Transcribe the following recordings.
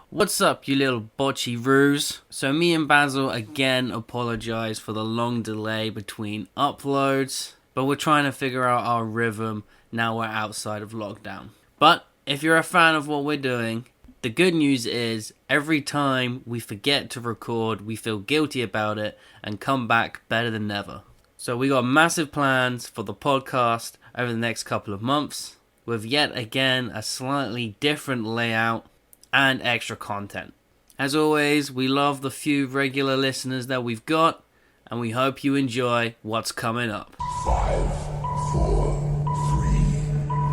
What's up, you little botchy roos? So me and Basil again apologise for the long delay between uploads, but we're trying to figure out our rhythm now we're outside of lockdown. But if you're a fan of what we're doing, the good news is every time we forget to record, we feel guilty about it and come back better than ever. So we got massive plans for the podcast over the next couple of months, with yet again a slightly different layout and extra content. As always, we love the few regular listeners that we've got, and we hope you enjoy what's coming up. 5, 4, 3,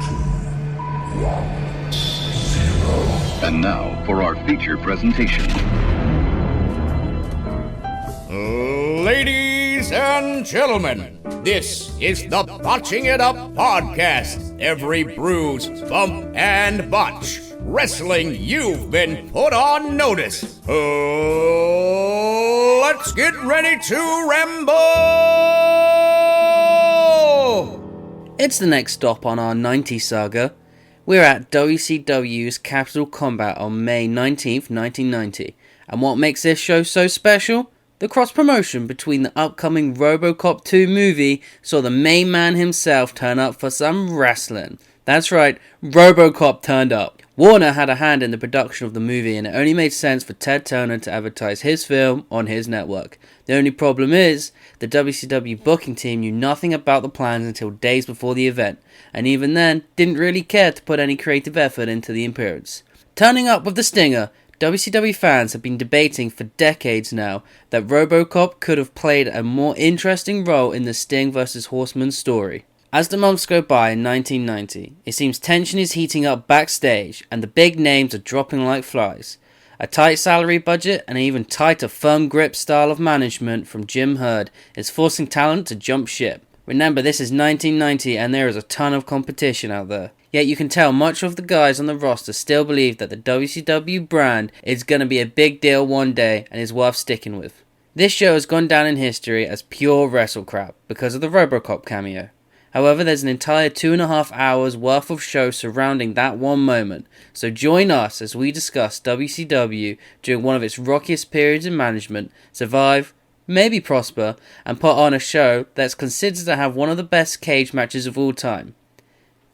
2, 1, 0. And now for our feature presentation. Ladies and gentlemen, this is the Botching It Up podcast. Every bruise, bump, and botch. Wrestling, you've been put on notice. Let's get ready to ramble! It's the next stop on our 90s saga. We're at WCW's Capital Combat on May 19th, 1990. And what makes this show so special? The cross-promotion between the upcoming Robo Cop 2 movie saw the main man himself turn up for some wrestling. That's right, Robo Cop turned up. Warner had a hand in the production of the movie, and it only made sense for Ted Turner to advertise his film on his network. The only problem is, the WCW booking team knew nothing about the plans until days before the event, and even then, didn't really care to put any creative effort into the appearance. Turning up with the stinger, WCW fans have been debating for decades now that RoboCop could have played a more interesting role in the Sting vs. Horseman story. As the months go by in 1990, it seems tension is heating up backstage and the big names are dropping like flies. A tight salary budget and an even tighter firm grip style of management from Jim Herd is forcing talent to jump ship. Remember, this is 1990 and there is a ton of competition out there. Yet you can tell much of the guys on the roster still believe that the WCW brand is going to be a big deal one day and is worth sticking with. This show has gone down in history as pure wrestle crap because of the Robo Cop cameo. However, there's an entire 2.5 hours worth of show surrounding that one moment, so join us as we discuss WCW during one of its rockiest periods in management, survive, maybe prosper, and put on a show that's considered to have one of the best cage matches of all time.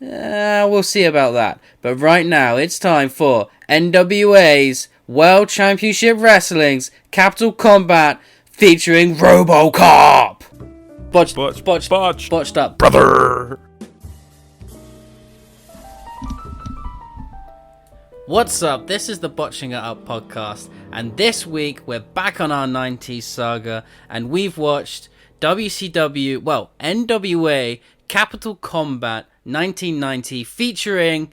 We'll see about that, but right now it's time for NWA's World Championship Wrestling's Capital Combat featuring Robo Cop! Botched up. Brother! What's up? This is the Botching It Up podcast, and this week we're back on our 90s saga, and we've watched NWA Capital Combat 1990 featuring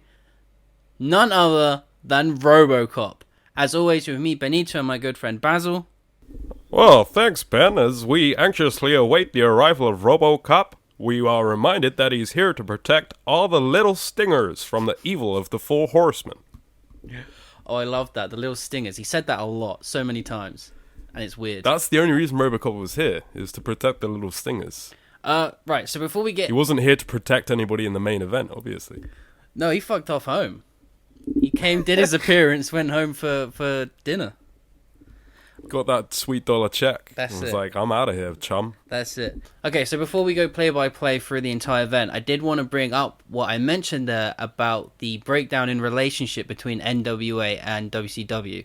none other than RoboCop. As always, with me, Benito, and my good friend Basil. Well, thanks, Ben. As we anxiously await the arrival of Robo Cop, we are reminded that he's here to protect all the little stingers from the evil of the Four Horsemen. Oh, I love that. The little stingers. He said that a lot, so many times. And it's weird. That's the only reason RoboCop was here, is to protect the little stingers. Right, so before we get... He wasn't here to protect anybody in the main event, obviously. No, he fucked off home. He came, did his appearance, went home for dinner. Got that sweet dollar check. That's it. Was it. like, I'm out of here, chum. That's it. Okay, so before we go play-by-play through the entire event, I did want to bring up what I mentioned there about the breakdown in relationship between NWA and WCW.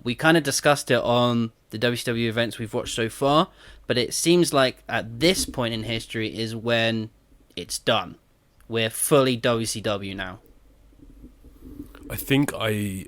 We kind of discussed it on the WCW events we've watched so far, but it seems like at this point in history is when it's done. We're fully WCW now. I think I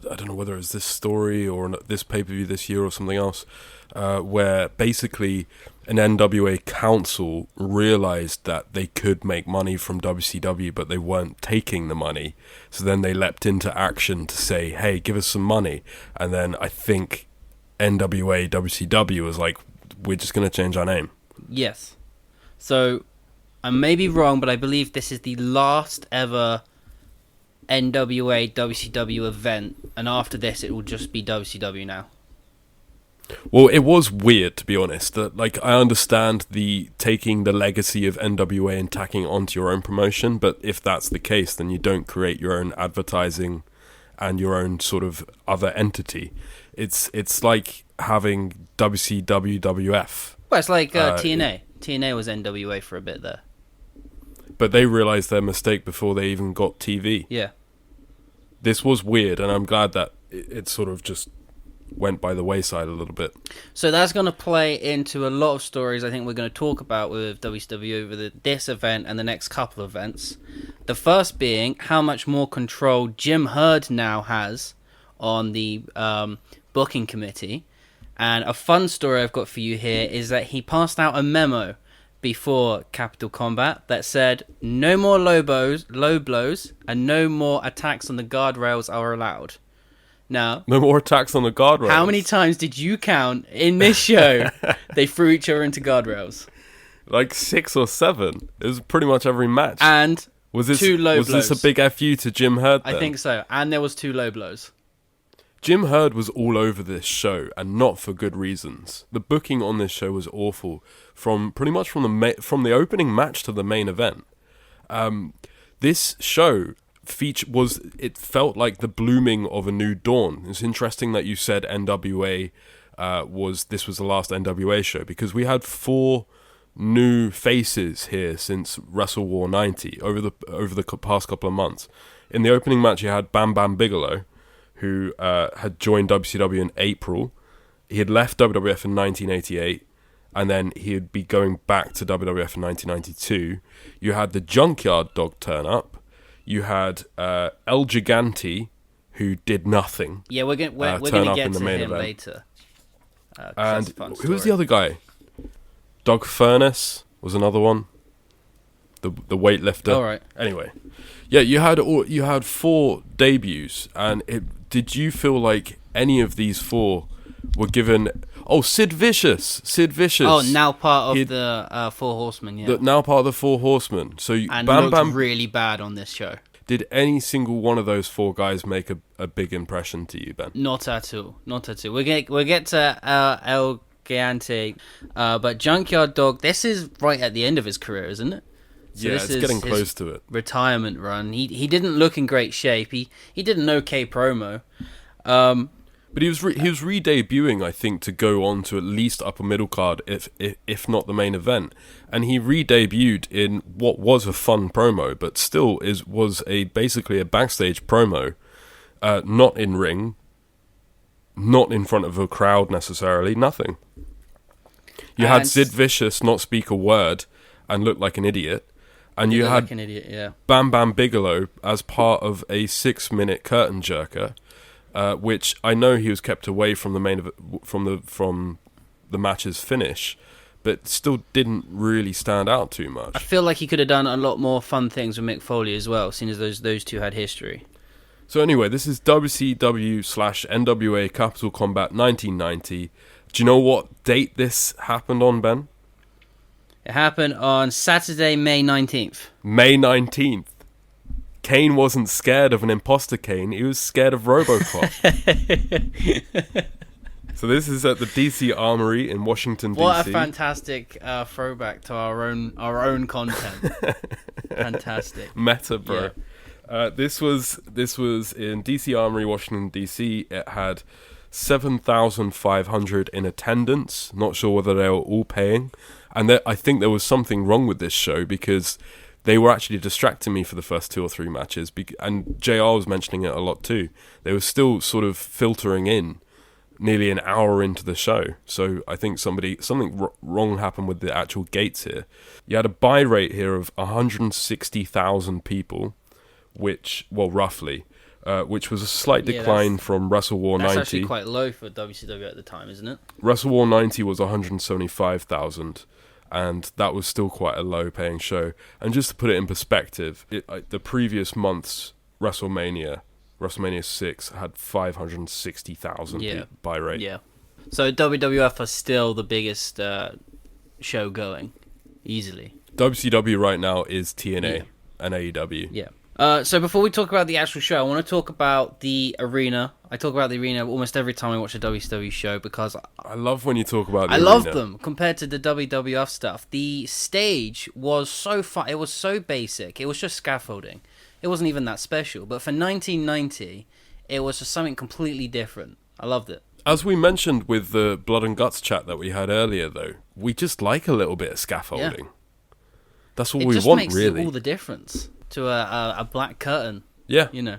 don't know whether it's this story or this pay-per-view this year or something else, where basically an NWA council realized that they could make money from WCW, but they weren't taking the money. So then they leapt into action to say, hey, give us some money. And then I think NWA, WCW was like, we're just going to change our name. Yes. So, I may be wrong, but I believe this is the last ever NWA WCW event, and after this it will just be WCW now. Well, it was weird, to be honest. Like, I understand the taking the legacy of NWA and tacking it onto your own promotion, but if that's the case, then you don't create your own advertising and your own sort of other entity. It's like having WCWWF. Well, it's like TNA. TNA was NWA for a bit there. But they realised their mistake before they even got TV. Yeah. This was weird, and I'm glad that it sort of just went by the wayside a little bit. So that's going to play into a lot of stories I think we're going to talk about with WCW over this event and the next couple of events. The first being how much more control Jim Herd now has on the booking committee. And a fun story I've got for you here is that he passed out a memo before Capital Combat that said no more low blows and no more attacks on the guardrails are allowed. Now, no more attacks on the guardrails. How many times did you count in this show they threw each other into guardrails? Like 6 or 7. It was pretty much every match. And was this, two low blows. Was this a big FU to Jim Herd then? I think so. And there was 2 low blows. Jim Herd was all over this show, and not for good reasons. The booking on this show was awful, from the opening match to the main event. This show it felt like the blooming of a new dawn. It's interesting that you said NWA was the last NWA show, because we had 4 new faces here since Wrestle War 90 over the past couple of months. In the opening match, you had Bam Bam Bigelow, who had joined WCW in April. He had left WWF in 1988, and then he'd be going back to WWF in 1992. You had the Junkyard Dog turn up. You had El Gigante, who did nothing. Yeah, we're going to get to him later. And who was the other guy? Doug Furness was another one. The weightlifter. All right. Anyway, yeah, you had 4 debuts, and did you feel like any of these 4 were given? Oh, Sid Vicious. Oh, now part of the 4 Horsemen. Yeah. Now part of the 4 Horsemen. So and looked really bad on this show. Did any single one of those 4 guys make a big impression to you, Ben? Not at all. We'll get to El Gigante, but Junkyard Dog. This is right at the end of his career, isn't it? So yeah, it's getting close to it. Retirement run. He didn't look in great shape. He did an okay promo. But he was re-debuting, I think, to go on to at least upper middle card, if not the main event. And he re-debuted in what was a fun promo, but still was basically a backstage promo, not in ring, not in front of a crowd necessarily, nothing. You had Sid Vicious not speak a word and look like an idiot. And you had like an idiot, yeah. Bam Bam Bigelow as part of a 6-minute curtain jerker, which I know he was kept away from the match's finish, but still didn't really stand out too much. I feel like he could have done a lot more fun things with Mick Foley as well, seeing as those 2 had history. So anyway, this is WCW/NWA Capital Combat 1990. Do you know what date this happened on, Ben? It happened on Saturday, May 19th. May 19th. Kane wasn't scared of an imposter Kane, he was scared of Robo Cop. So this is at the DC Armory in Washington, DC. What a fantastic throwback to our own content. Fantastic. Meta, bro. Yeah. This was in DC Armory, Washington, DC. It had 7,500 in attendance. Not sure whether they were all paying. And I think there was something wrong with this show, because they were actually distracting me for the first 2 or 3 matches. And JR was mentioning it a lot too. They were still sort of filtering in nearly an hour into the show. So I think something wrong happened with the actual gates here. You had a buy rate here of 160,000 people, roughly. Which was a slight decline from Wrestle War 90. That's actually quite low for WCW at the time, isn't it? Wrestle War 90 was 175,000, and that was still quite a low-paying show. And just to put it in perspective, the previous month's WrestleMania 6, had 560,000 buy rate. Yeah. So WWF are still the biggest show going, easily. WCW right now is TNA and AEW. Yeah. So before we talk about the actual show, I want to talk about the arena. I talk about the arena almost every time I watch a WCW show, because I love when you talk about the arena. I love them compared to the WWF stuff. The stage was so fun. It was so basic. It was just scaffolding. It wasn't even that special. But for 1990, It was just something completely different. I loved it. As we mentioned with the Blood and Guts chat that we had earlier, though, we just like a little bit of scaffolding. Yeah. That's what It we just want, makes really. all the difference to a black curtain. Yeah. You know.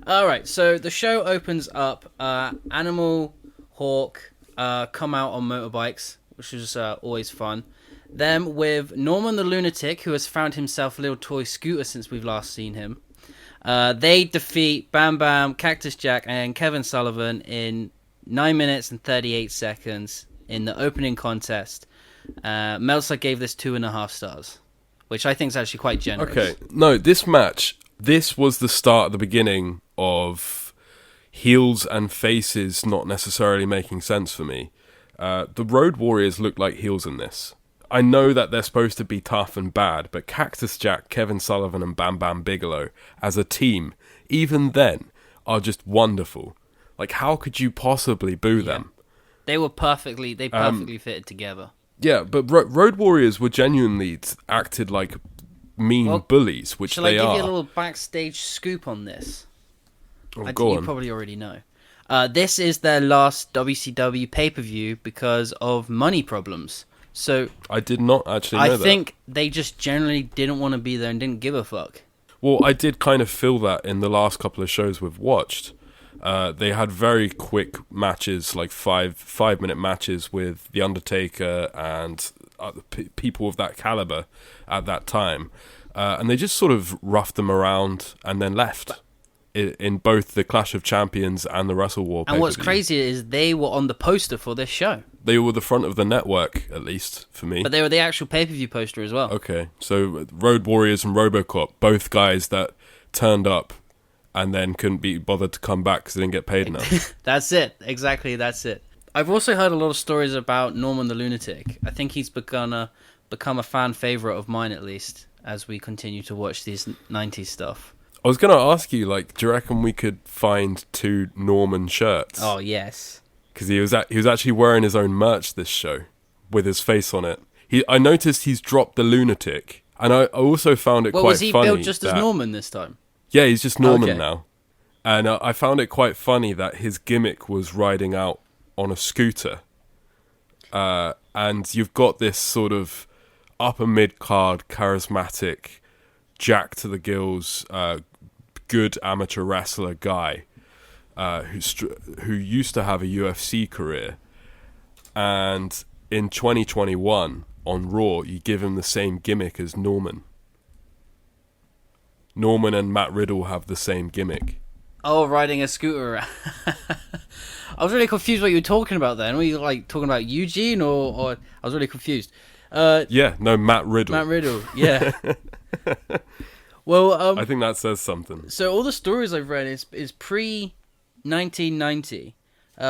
All right, so the show opens up. Animal, Hawk come out on motorbikes, which is always fun. Them with Norman the Lunatic, who has found himself a little toy scooter since we've last seen him. They defeat Bam Bam, Cactus Jack, and Kevin Sullivan in 9 minutes and 38 seconds in the opening contest. Meltzer gave this 2.5 stars, which I think is actually quite generous. Okay, no, this match, this was the start at the beginning of heels and faces not necessarily making sense for me. The Road Warriors look like heels in this. I know that they're supposed to be tough and bad, but Cactus Jack, Kevin Sullivan, and Bam Bam Bigelow, as a team, even then, are just wonderful. Like, how could you possibly boo them? They perfectly fitted together. Yeah, but Road Warriors were genuinely acted like mean bullies, which shall they I give are. you a little backstage scoop on this? Oh, I go think on. you probably already know. This is their last WCW pay-per-view because of money problems. So I did not actually know that. I think they just generally didn't want to be there and didn't give a fuck. Well, I did kind of feel that in the last couple of shows we've watched. They had very quick matches, like 5-minute matches with The Undertaker and people of that caliber at that time. And they just sort of roughed them around and then left in both the Clash of Champions and the Wrestle War And what's pay-per-view. crazy is they were on the poster for this show. They were the front of the network, at least, for me. But they were the actual pay-per-view poster as well. Okay, so Road Warriors and Robo Cop, both guys that turned up and then couldn't be bothered to come back because they didn't get paid enough. That's it. Exactly, that's it. I've also heard a lot of stories about Norman the Lunatic. I think he's become a fan favourite of mine, at least, as we continue to watch these 90s stuff. I was going to ask you, like, do you reckon we could find 2 Norman shirts? Oh, yes. Because he was actually wearing his own merch this show with his face on it. I noticed he's dropped the Lunatic, and I also found it quite funny. Was he built just as Norman this time? Yeah, he's just Norman Okay. now. And I found it quite funny that his gimmick was riding out on a scooter. And you've got this sort of upper mid-card, charismatic, jack to the gills, good amateur wrestler guy who used to have a UFC career. And in 2021, on Raw, you give him the same gimmick as Norman. Norman and Matt Riddle have the same gimmick. Oh, riding a scooter around. I was really confused what you were talking about then. Were you like talking about Eugene or I was really confused. Yeah, no, Matt Riddle. Matt Riddle, yeah. Well, I think that says something. so all the stories I've read is pre 1990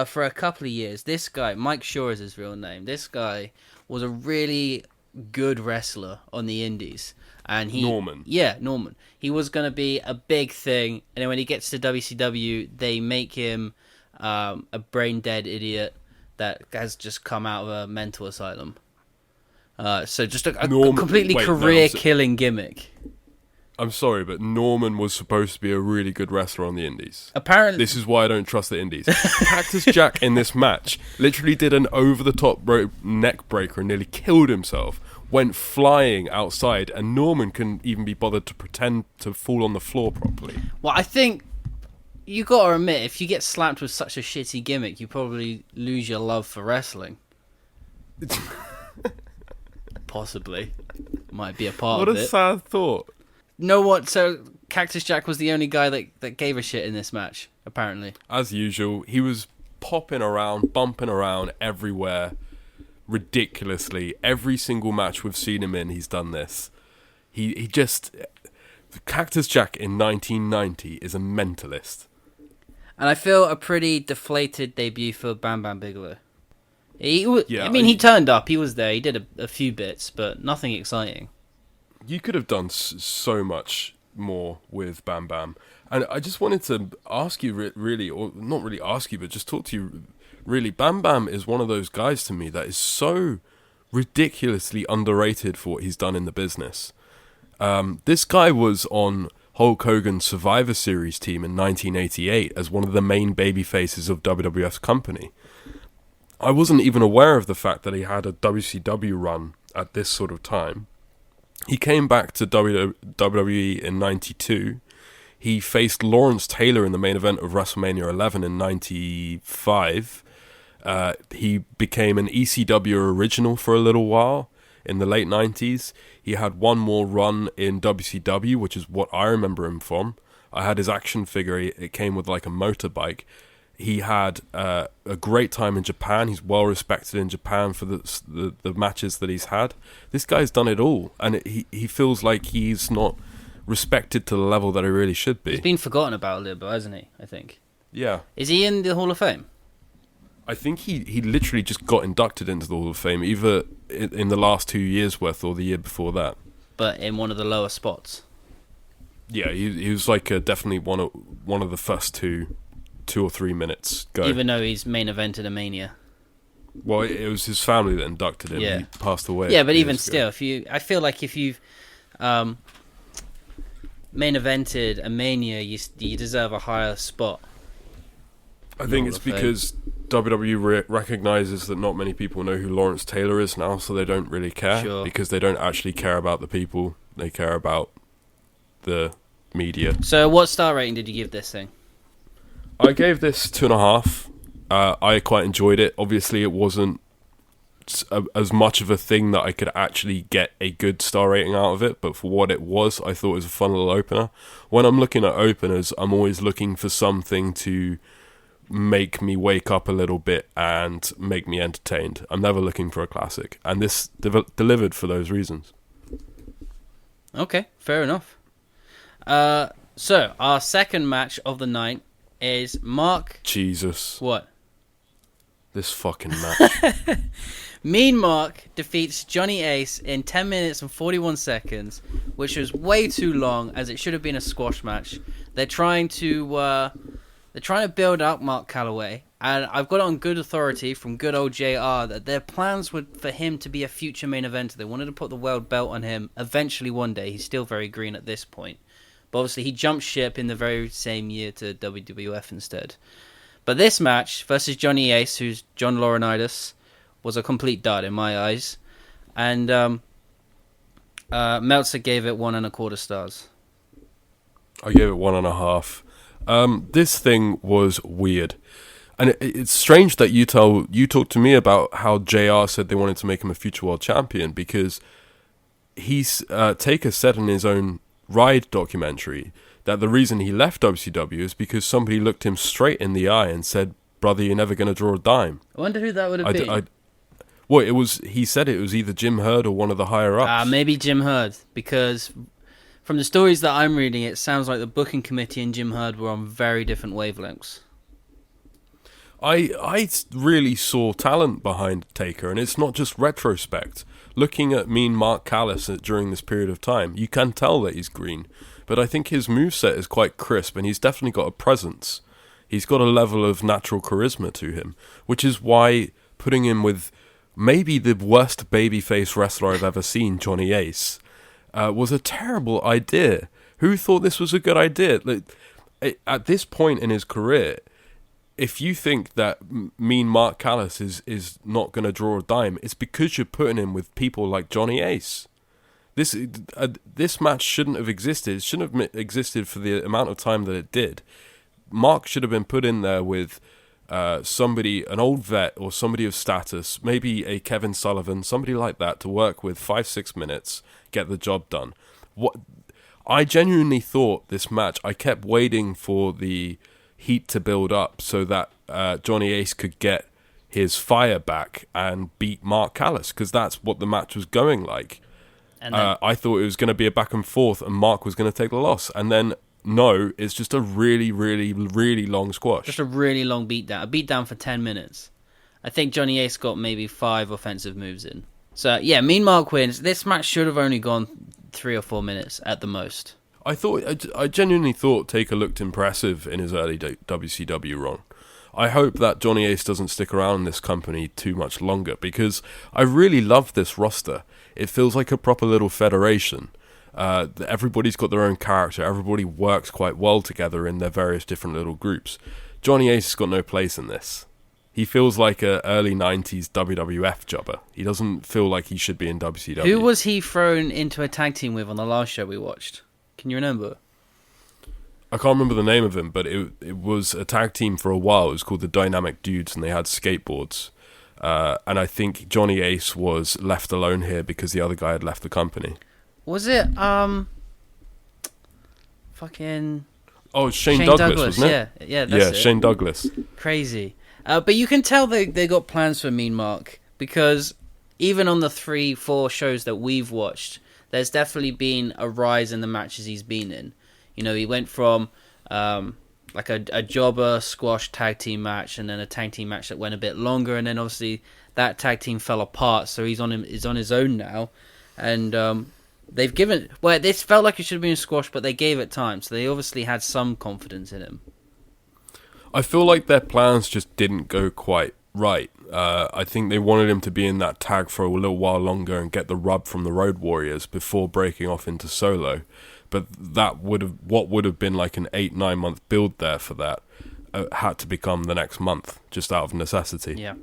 for a couple of years. This guy, Mike Shaw is his real name. This guy was a really good wrestler on the indies. And Norman. Yeah, Norman. He was going to be a big thing. And then when he gets to WCW, they make him a brain-dead idiot that has just come out of a mental asylum. So just a completely career-killing gimmick. I'm sorry, but Norman was supposed to be a really good wrestler on the indies. Apparently, This is why I don't trust the indies. Cactus Jack in this match literally did an over-the-top neck breaker and nearly killed himself. Went flying outside, and Norman couldn't even be bothered to pretend to fall on the floor properly. well, I think you got to admit, if you get slapped with such a shitty gimmick, you probably lose your love for wrestling. Possibly. Might be a part What of a it. sad thought. Know what? So Cactus Jack was the only guy that gave a shit in this match, apparently. As usual, he was popping around, bumping around everywhere, ridiculously. Every single match we've seen him in, he's done this. He just... Cactus Jack in 1990 is a mentalist. And I feel a pretty deflated debut for Bam Bam Bigelow. He turned up, he was there, he did a few bits, but nothing exciting. You could have done so much more with Bam Bam. And I just wanted to ask you really, or not really ask you, but just talk to you really. Bam Bam is one of those guys to me that is so ridiculously underrated for what he's done in the business. This guy was on Hulk Hogan's Survivor Series team in 1988 as one of the main baby faces of WWF's company. I wasn't even aware of the fact that he had a WCW run at this sort of time. He came back to WWE in 92. He faced Lawrence Taylor in the main event of WrestleMania 11 in 95. He became an ECW original for a little while in the late 90s. He had one more run in WCW, which is what I remember him from. I had his action figure. It came with like a motorbike. He had a great time in Japan. He's well respected in Japan for the matches that he's had. This guy's done it all, and he feels like he's not respected to the level that he really should be. He's been forgotten about a little bit, hasn't he? I think. Yeah. Is he in the Hall of Fame? I think he literally just got inducted into the Hall of Fame, either in the last 2 years worth or the year before that. But in one of the lower spots. Yeah, he was like definitely one of the first 2 or 3 minutes go. Even though he's main evented a Mania. Well, it was his family that inducted him. Yeah. He passed away. Yeah, but even still, I feel like if you've main evented a Mania, you deserve a higher spot. I think it's because WWE recognizes that not many people know who Lawrence Taylor is now, so they don't really care. Sure. Because they don't actually care about the people. They care about the media. So what star rating did you give this thing? I gave this 2.5. I quite enjoyed it. Obviously, it wasn't as much of a thing that I could actually get a good star rating out of it, but for what it was, I thought it was a fun little opener. When I'm looking at openers, I'm always looking for something to make me wake up a little bit and make me entertained. I'm never looking for a classic, and this delivered for those reasons. Okay, fair enough. So our second match of the night is Mark. Jesus. What? This fucking match. Mean Mark defeats Johnny Ace in 10 minutes and 41 seconds, which was way too long, as it should have been a squash match. They're trying to build up Mark Calloway, and I've got it on good authority from good old JR that their plans were for him to be a future main eventer. They wanted to put the world belt on him eventually one day. He's still very green at this point. But obviously he jumped ship in the very same year to WWF instead. But this match versus Johnny Ace, who's John Laurinaitis, was a complete dud in my eyes. And Meltzer gave it 1.25 stars. I gave it 1.5. This thing was weird. And it's strange that you talked to me about how JR said they wanted to make him a future world champion, because Taker said in his own Ride documentary that the reason he left WCW is because somebody looked him straight in the eye and said, "Brother, you're never going to draw a dime." I wonder who that would have been. Well, he said it was either Jim Herd or one of the higher ups. Maybe Jim Herd, because from the stories that I'm reading, it sounds like the booking committee and Jim Herd were on very different wavelengths. I really saw talent behind Taker, and it's not just retrospect. Looking at Mean Mark Callis during this period of time, you can tell that he's green, but I think his moveset is quite crisp, and he's definitely got a presence. He's got a level of natural charisma to him, which is why putting him with maybe the worst babyface wrestler I've ever seen, Johnny Ace, was a terrible idea. Who thought this was a good idea? At this point in his career, if you think that Mean Mark Callis is not going to draw a dime, it's because you're putting him with people like Johnny Ace. This match shouldn't have existed. It shouldn't have existed for the amount of time that it did. Mark should have been put in there with somebody, an old vet or somebody of status, maybe a Kevin Sullivan, somebody like that, to work with 5-6 minutes, get the job done. I genuinely thought this match, I kept waiting for the heat to build up so that Johnny Ace could get his fire back and beat Mark Callis, because that's what the match was going like. And then, I thought it was going to be a back and forth and Mark was going to take the loss, and then no, it's just a really, really, really long squash. Just a really long beatdown. A beatdown for 10 minutes. I think Johnny Ace got maybe 5 offensive moves in. So yeah, Mean Mark wins. This match should have only gone 3 or 4 minutes at the most. I genuinely thought Taker looked impressive in his early WCW run. I hope that Johnny Ace doesn't stick around in this company too much longer, because I really love this roster. It feels like a proper little federation. Everybody's got their own character. Everybody works quite well together in their various different little groups. Johnny Ace has got no place in this. He feels like a early 90s WWF jobber. He doesn't feel like he should be in WCW. Who was he thrown into a tag team with on the last show we watched? Can you remember? I can't remember the name of him, but it was a tag team for a while. It was called the Dynamic Dudes, and they had skateboards. And I think Johnny Ace was left alone here because the other guy had left the company. Was it, fucking... Oh, Shane Douglas, wasn't it? Yeah, that's it. Shane Douglas. Crazy. But you can tell they got plans for Mean Mark, because even on the 3-4 shows that we've watched, there's definitely been a rise in the matches he's been in. You know, he went from like a jobber squash tag team match, and then a tag team match that went a bit longer, and then obviously that tag team fell apart, so he's on his own now. And they've given... Well, this felt like it should have been a squash, but they gave it time, so they obviously had some confidence in him. I feel like their plans just didn't go quite right. I think they wanted him to be in that tag for a little while longer and get the rub from the Road Warriors before breaking off into solo. But what would have been like an 8-9 month build there for that had to become the next month, just out of necessity. Yeah.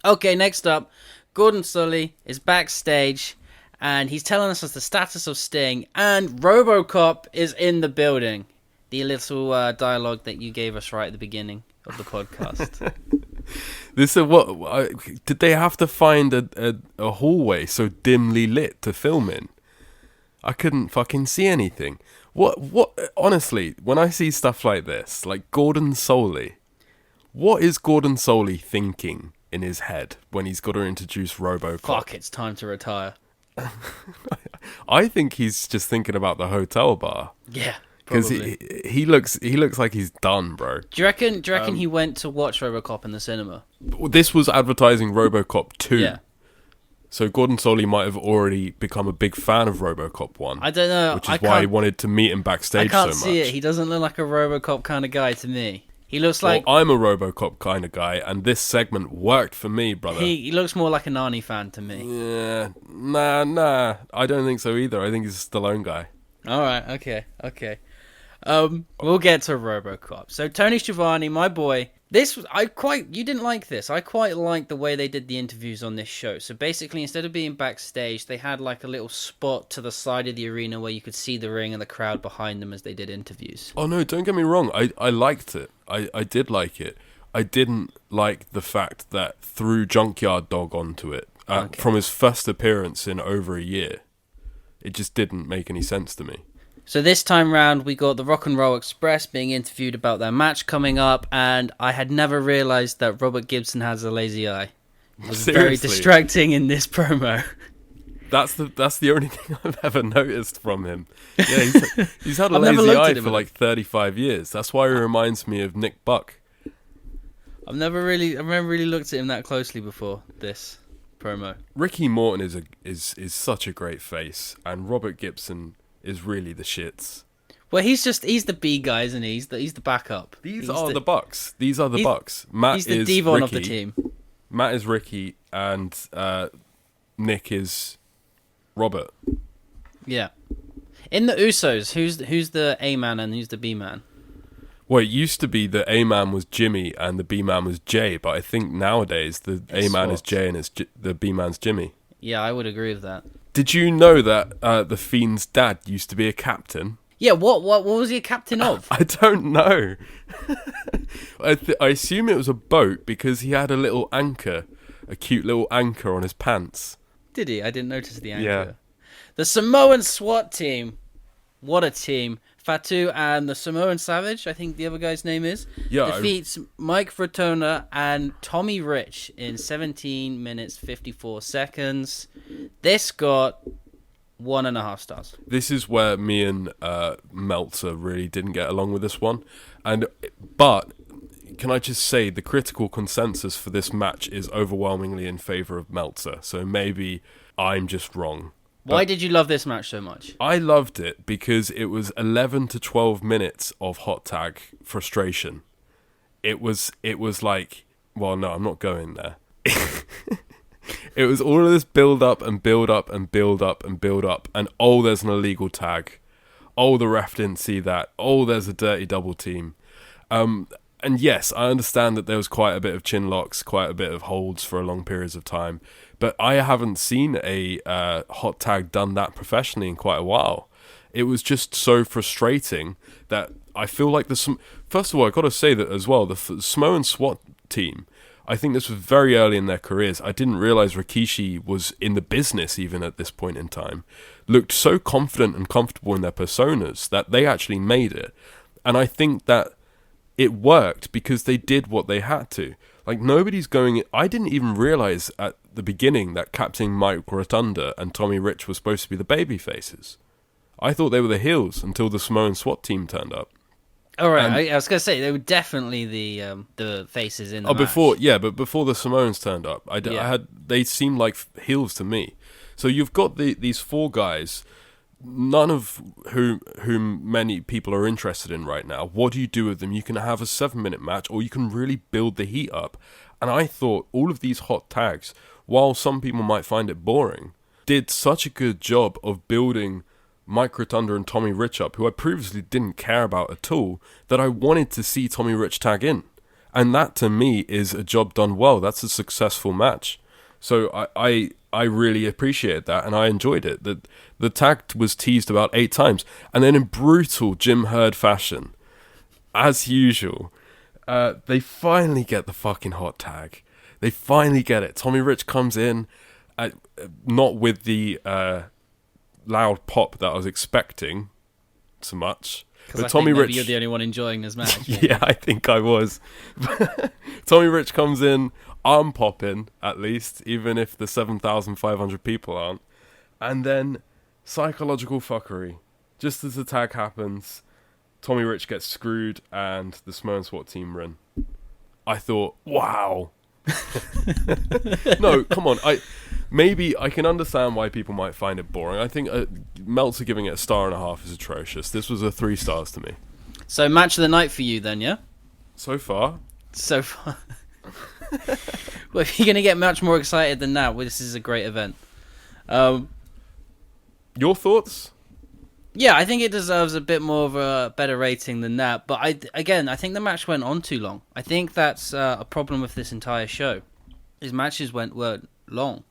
Okay, next up, Gordon Sully is backstage, and he's telling us the status of Sting, and Robo Cop is in the building. The little dialogue that you gave us right at the beginning of the podcast. This is did they have to find a hallway so dimly lit to film in? I couldn't fucking see anything. What honestly, when I see stuff like this, like Gordon Soley, what is Gordon Soley thinking in his head when he's got to introduce RoboCop? Fuck, it's time to retire. I think he's just thinking about the hotel bar. Yeah. Because he looks like he's done, bro. Do you reckon he went to watch RoboCop in the cinema? This was advertising RoboCop 2. Yeah. So Gordon Soley might have already become a big fan of RoboCop 1. I don't know. Which is why he wanted to meet him backstage so much. I can't see it. He doesn't look like a RoboCop kind of guy to me. He looks like... Well, I'm a RoboCop kind of guy, and this segment worked for me, brother. He looks more like a Narnie fan to me. Yeah. Nah. I don't think so either. I think he's a Stallone guy. Alright, okay. We'll get to RoboCop. So Tony Schiavone, my boy, you didn't like this. I quite liked the way they did the interviews on this show. So basically, instead of being backstage, they had like a little spot to the side of the arena where you could see the ring and the crowd behind them as they did interviews. Oh no, don't get me wrong. I liked it. I did like it. I didn't like the fact that threw Junkyard Dog onto it from his first appearance in over a year. It just didn't make any sense to me. So this time round, we got the Rock and Roll Express being interviewed about their match coming up, and I had never realised that Robert Gibson has a lazy eye. It was very distracting in this promo. That's the only thing I've ever noticed from him. Yeah, he's had a lazy eye for like 35 years. That's why he reminds me of Nick Buck. I've never really looked at him that closely before this promo. Ricky Morton is such a great face, and Robert Gibson is really the shits. Well, he's the B guy, isn't he? He's the backup. These are the Bucks. Matt he's the is Devon Ricky. of the team. Matt is Ricky, and Nick is Robert. Yeah. In the Usos, who's the A man and who's the B man? Well, it used to be the A man was Jimmy and the B man was Jay, but I think nowadays the A man is Jay and the B man's Jimmy. Yeah, I would agree with that. Did you know that the Fiend's dad used to be a captain? Yeah, what was he a captain of? I don't know. I assume it was a boat because he had a little anchor, a cute little anchor on his pants. Did he? I didn't notice the anchor. Yeah. The Samoan SWAT team. What a team. Fatu and the Samoan Savage, I think the other guy's name is, defeats Mike Fratona and Tommy Rich in 17 minutes 54 seconds. This got 1.5 stars. This is where me and Meltzer really didn't get along with this one. But can I just say the critical consensus for this match is overwhelmingly in favour of Meltzer. So maybe I'm just wrong. Why did you love this match so much? I loved it because it was 11 to 12 minutes of hot tag frustration. It was like, well, no, I'm not going there. It was all of this build up and build up and build up and build up, and oh, there's an illegal tag. Oh, the ref didn't see that. Oh, there's a dirty double team. And yes, I understand that there was quite a bit of chin locks, quite a bit of holds for long periods of time, but I haven't seen a hot tag done that professionally in quite a while. It was just so frustrating that I feel like first of all, I've got to say that as well, the Samoan SWAT team, I think this was very early in their careers. I didn't realize Rikishi was in the business even at this point in time. Looked so confident and comfortable in their personas that they actually made it. And I think that it worked because they did what they had to. Like, nobody's going... I didn't even realize at the beginning that Captain Mike Rotunda and Tommy Rich were supposed to be the baby faces. I thought they were the heels until the Samoan SWAT team turned up. All right, I was going to say, they were definitely the faces in the match. But before the Samoans turned up, they seemed like heels to me. So you've got these four guys, none of whom many people are interested in right now. What do you do with them? You can have a 7-minute match, or you can really build the heat up. And I thought all of these hot tags, while some people might find it boring, did such a good job of building Mike Rotunda and Tommy Rich up, who I previously didn't care about at all, that I wanted to see Tommy Rich tag in. And that, to me, is a job done well. That's a successful match. So I really appreciated that, and I enjoyed it. The tag was teased about 8 times, and then in brutal Jim Herd fashion, as usual, they finally get the fucking hot tag. They finally get it. Tommy Rich comes in, not with the loud pop that I was expecting so much. But Tommy Rich, you're the only one enjoying this match. Yeah, I think I was. Tommy Rich comes in, arm popping at least, even if the 7,500 people aren't. And then psychological fuckery. Just as the tag happens, Tommy Rich gets screwed and the Samoan SWAT team win. I thought, wow. No, come on. Maybe I can understand why people might find it boring. I think Meltzer giving it a 1.5 is atrocious. This was a 3 stars to me. So match of the night for you then, yeah? So far. Well, if you're going to get much more excited than that, well, this is a great event. Your thoughts? Yeah, I think it deserves a bit more of a better rating than that. But I think the match went on too long. I think that's a problem with this entire show. His matches were long.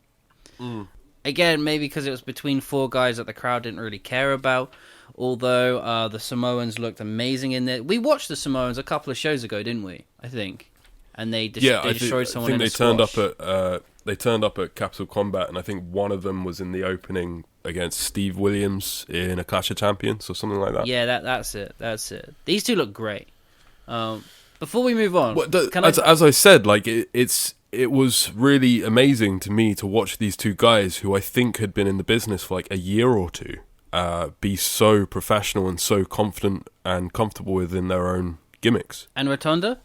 Again, maybe because it was between 4 guys that the crowd didn't really care about. Although the Samoans looked amazing in there. We watched the Samoans a couple of shows ago, didn't we? I think. And they destroyed someone in a squash. They turned up at Capital Combat, and I think one of them was in the opening against Steve Williams in a Clash of Champions or something like that. Yeah, that's it. These two look great. Before we move on, as I said, like it was really amazing to me to watch these two guys who I think had been in the business for like a year or two be so professional and so confident and comfortable within their own gimmicks. And Rotunda?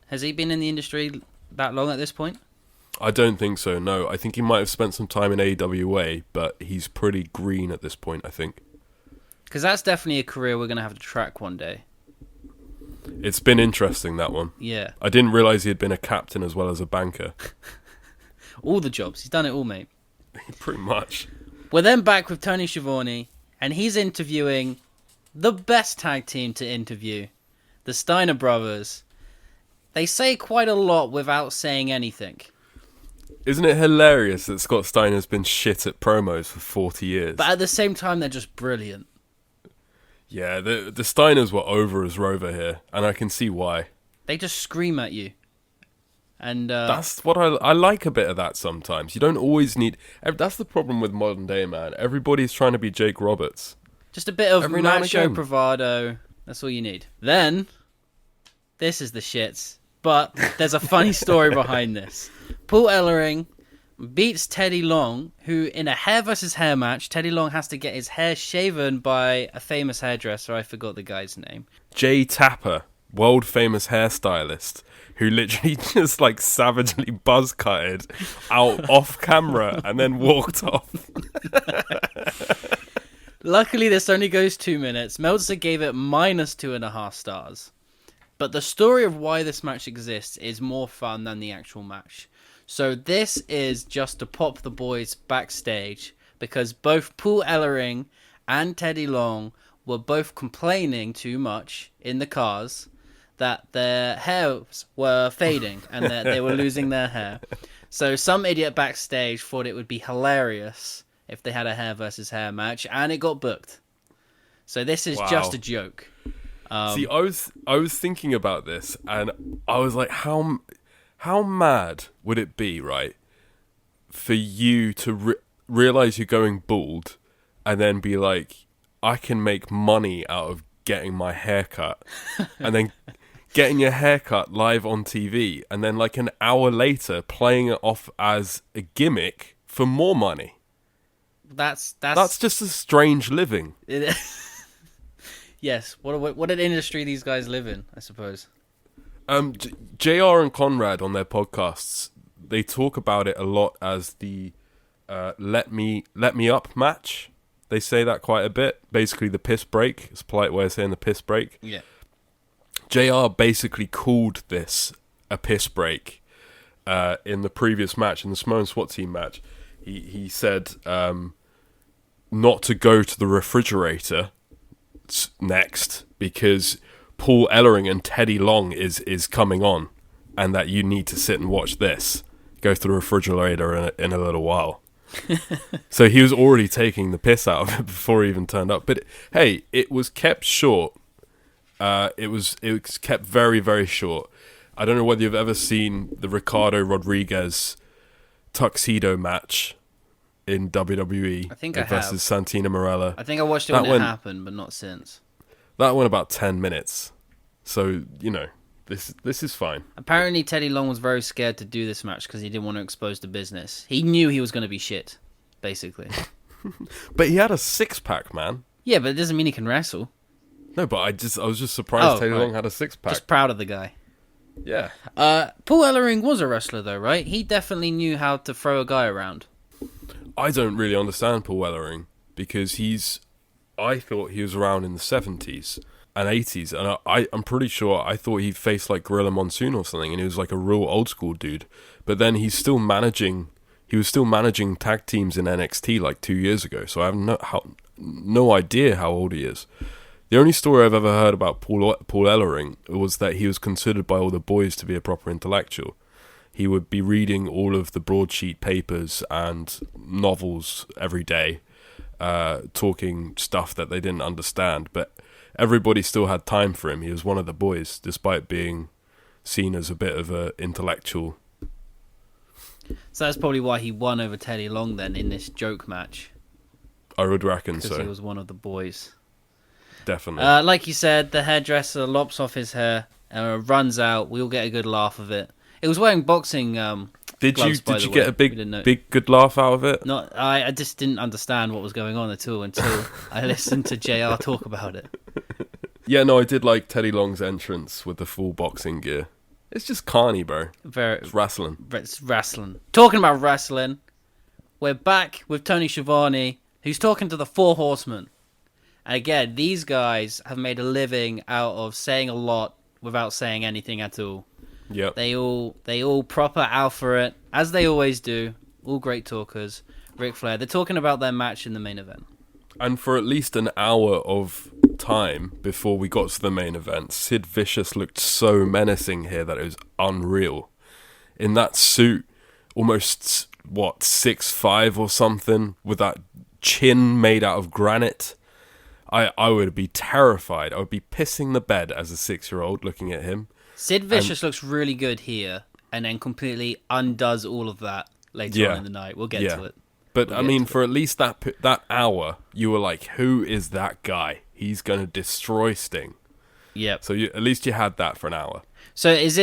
Has he been in the industry that long at this point? I don't think so, no. I think he might have spent some time in AWA, but he's pretty green at this point, I think. Because that's definitely a career we're going to have to track one day. It's been interesting, that one. Yeah. I didn't realise he had been a captain as well as a banker. All the jobs. He's done it all, mate. Pretty much. We're then back with Tony Schiavone, and he's interviewing the best tag team to interview, the Steiner brothers. They say quite a lot without saying anything. Isn't it hilarious that Scott Steiner's been shit at promos for 40 years? But at the same time, they're just brilliant. Yeah, the Steiners were over as Rover here, and I can see why. They just scream at you. And that's what I like a bit of that sometimes. You don't always need... That's the problem with modern day, man. Everybody's trying to be Jake Roberts. Just a bit of macho bravado. That's all you need. Then, this is the shits. But there's a funny story behind this. Paul Ellering beats Teddy Long, who in a hair versus hair match, Teddy Long has to get his hair shaven by a famous hairdresser. I forgot the guy's name. Jay Tapper, world famous hairstylist, who literally just like savagely buzz cutted out off camera and then walked off. Luckily, this only goes 2 minutes. Meltzer gave it -2.5 stars. But the story of why this match exists is more fun than the actual match. So this is just to pop the boys backstage because both Paul Ellering and Teddy Long were both complaining too much in the cars that their hairs were fading and that they were losing their hair. So some idiot backstage thought it would be hilarious if they had a hair versus hair match, and it got booked. So this is just a joke. See, I was thinking about this, and I was like, how mad would it be, right, for you to realize you're going bald, and then be like, I can make money out of getting my hair cut, and then getting your hair cut live on TV, and then like an hour later playing it off as a gimmick for more money. That's just a strange living. Yes, what an industry these guys live in, I suppose. JR and Conrad on their podcasts, they talk about it a lot as the let me up match. They say that quite a bit. Basically, the piss break. It's a polite way of saying the piss break. Yeah. JR basically called this a piss break in the previous match, in the Samoan SWAT team match. He said not to go to the refrigerator next because Paul Ellering and Teddy Long is coming on, and that you need to sit and watch this. Go to the refrigerator in a little while. So he was already taking the piss out of it before he even turned up. But hey, it was kept short. It was kept very, very short. I don't know whether you've ever seen the Ricardo Rodriguez tuxedo match in WWE. I think I versus have. Santina Marella. I think I watched it when it happened, but not since. That went about 10 minutes. So, you know, this is fine. Apparently Teddy Long was very scared to do this match because he didn't want to expose the business. He knew he was going to be shit, basically. But he had a six-pack, man. Yeah, but it doesn't mean he can wrestle. No, but I was just surprised Teddy Long had a six-pack. Just proud of the guy. Yeah. Paul Ellering was a wrestler, though, right? He definitely knew how to throw a guy around. I don't really understand Paul Ellering because I thought he was around in the 70s and 80s, and I'm pretty sure I thought he faced like Gorilla Monsoon or something, and he was like a real old school dude. But then he was still managing tag teams in NXT like 2 years ago, so I have no idea how old he is. The only story I've ever heard about Paul Ellering was that he was considered by all the boys to be a proper intellectual. He would be reading all of the broadsheet papers and novels every day, talking stuff that they didn't understand, but everybody still had time for him. He was one of the boys, despite being seen as a bit of an intellectual. So that's probably why he won over Teddy Long then in this joke match. I would reckon so. Because he was one of the boys. Definitely. Like you said, the hairdresser lops off his hair, runs out. We all get a good laugh of it. It was wearing boxing Did gloves, you get a big good laugh out of it? No, I just didn't understand what was going on at all until I listened to JR talk about it. Yeah, no, I did like Teddy Long's entrance with the full boxing gear. It's just carny, bro. It's wrestling. It's wrestling. Talking about wrestling, we're back with Tony Schiavone, who's talking to the Four Horsemen. And again, these guys have made a living out of saying a lot without saying anything at all. Yep. They all proper alpha it, as they always do. All great talkers. Ric Flair. They're talking about their match in the main event. And for at least an hour of time before we got to the main event, Sid Vicious looked so menacing here that it was unreal. In that suit, almost, 6'5" or something, with that chin made out of granite. I would be terrified. I would be pissing the bed as a 6-year-old looking at him. Sid Vicious looks really good here, and then completely undoes all of that later on in the night. We'll get to it. But I mean, for at least that hour, you were like, "Who is that guy? He's gonna destroy Sting." Yep. So at least you had that for an hour. So has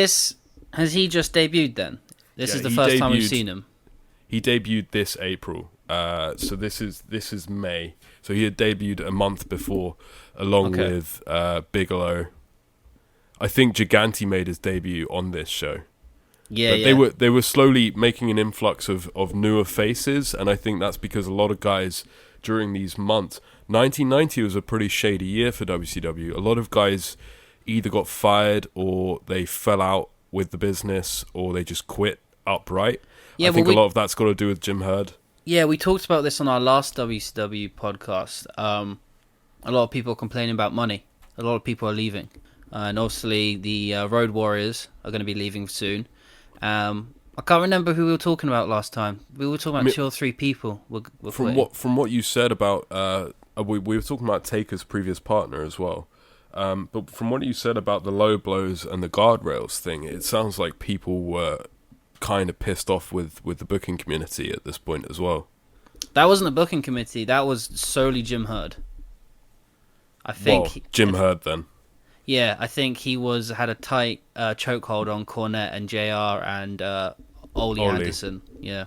he just debuted then? This is the first time we've seen him. He debuted this April. So this is May. So he had debuted a month before, along with Bigelow. I think Gigante made his debut on this show. But they were slowly making an influx of newer faces, and I think that's because a lot of guys during these months. 1990 was a pretty shady year for WCW. A lot of guys either got fired or they fell out with the business or they just quit upright. Yeah, I think well, a lot of that's got to do with Jim Herd. Yeah, we talked about this on our last WCW podcast. A lot of people are complaining about money. A lot of people are leaving. And obviously the Road Warriors are going to be leaving soon. I can't remember who we were talking about last time. We were talking about 2 or 3 people. From what you said about... we were talking about Taker's previous partner as well. But from what you said about the low blows and the guardrails thing, it sounds like people were kind of pissed off with the booking community at this point as well. That wasn't the booking committee. That was solely Jim Herd. I think Jim Herd then. Yeah, I think he had a tight chokehold on Cornette and JR and Ole Anderson. Yeah,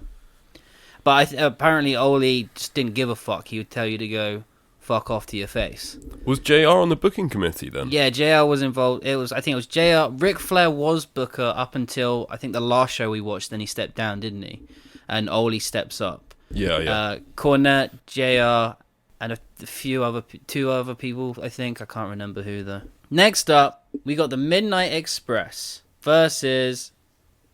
but apparently Ole just didn't give a fuck. He would tell you to go fuck off to your face. Was JR on the booking committee then? Yeah, JR was involved. I think it was JR. Ric Flair was booker up until I think the last show we watched. Then he stepped down, didn't he? And Ole steps up. Yeah. Cornette, JR, and a few other 2 other people. I think I can't remember who though. Next up, we got the Midnight Express versus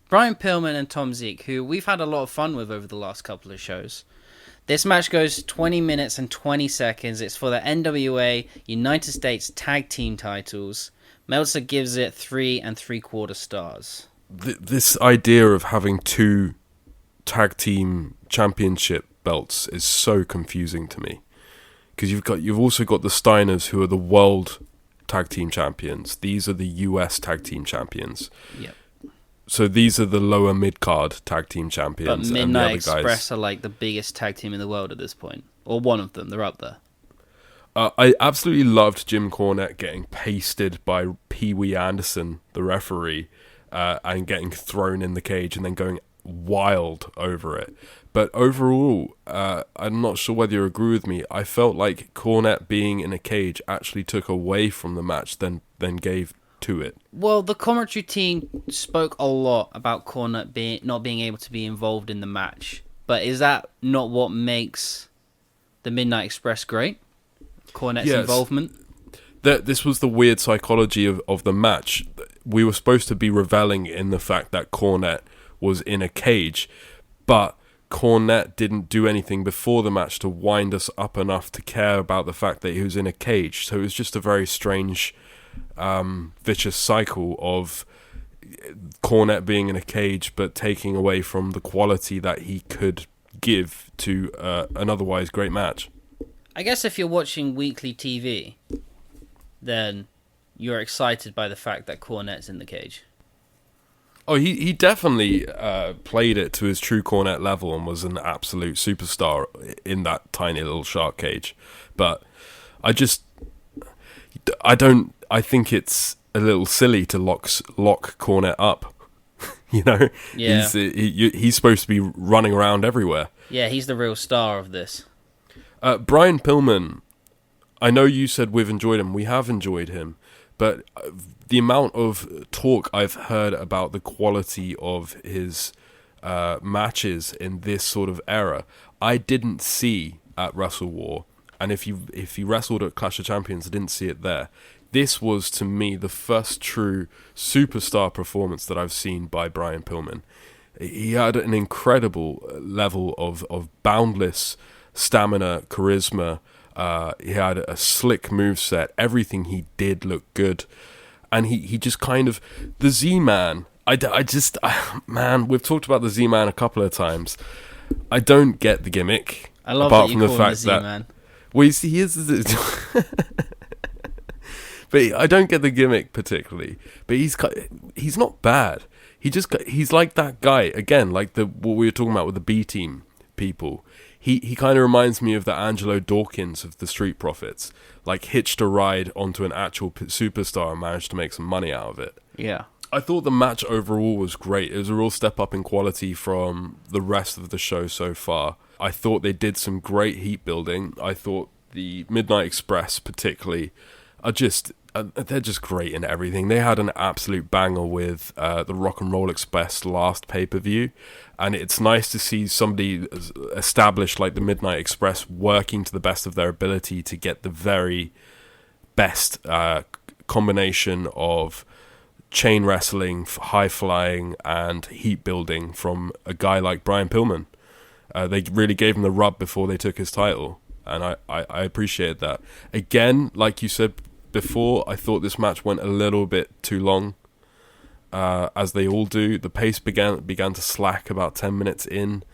Brian Pillman and Tom Zeke, who we've had a lot of fun with over the last couple of shows. This match goes 20 minutes and 20 seconds. It's for the NWA United States Tag Team titles. Meltzer gives it 3 3/4 stars. This idea of having 2 tag team championship belts is so confusing to me. Because you've also got the Steiners, who are the world tag team champions. These are the US tag team champions. Yep. So these are the lower mid-card tag team champions. But Midnight and the other Express guys are like the biggest tag team in the world at this point. Or one of them. They're up there. I absolutely loved Jim Cornette getting pasted by Pee Wee Anderson, the referee, and getting thrown in the cage and then going wild over it. But overall, I'm not sure whether you agree with me. I felt like Cornette being in a cage actually took away from the match than gave to it. Well, the commentary team spoke a lot about Cornette not being able to be involved in the match. But is that not what makes the Midnight Express great? Cornette's involvement? This was the weird psychology of the match. We were supposed to be reveling in the fact that Cornette was in a cage, but Cornette didn't do anything before the match to wind us up enough to care about the fact that he was in a cage. So it was just a very strange, vicious cycle of Cornette being in a cage but taking away from the quality that he could give to an otherwise great match. I guess if you're watching weekly TV, then you're excited by the fact that Cornette's in the cage. Oh, he definitely played it to his true Cornette level and was an absolute superstar in that tiny little shark cage. But I think it's a little silly to lock Cornette up. You know, yeah. He's supposed to be running around everywhere. Yeah, he's the real star of this. Brian Pillman, I know you said we've enjoyed him. We have enjoyed him. But the amount of talk I've heard about the quality of his matches in this sort of era, I didn't see at Wrestle War. And if he wrestled at Clash of Champions, I didn't see it there. This was, to me, the first true superstar performance that I've seen by Brian Pillman. He had an incredible level of boundless stamina, charisma. He had a slick moveset. Everything he did looked good. And he just kind of... The Z-Man. Man, we've talked about the Z-Man a couple of times. I don't get the gimmick. I love apart that you from call the him fact the Z-Man. Well, you see, he is... But I don't get the gimmick particularly. But he's not bad. He's like that guy, again, like what we were talking about with the B-Team people. He kind of reminds me of the Angelo Dawkins of the Street Profits. Like, hitched a ride onto an actual superstar and managed to make some money out of it. Yeah. I thought the match overall was great. It was a real step up in quality from the rest of the show so far. I thought they did some great heat building. I thought the Midnight Express particularly they're just great in everything. They had an absolute banger with the Rock and Roll Express last pay-per-view, and it's nice to see somebody established like the Midnight Express working to the best of their ability to get the very best combination of chain wrestling, high flying, and heat building from a guy like Brian Pillman. They really gave him the rub before they took his title, and I appreciated that. Again, like you said before, I thought this match went a little bit too long, as they all do. The pace began to slack about 10 minutes in,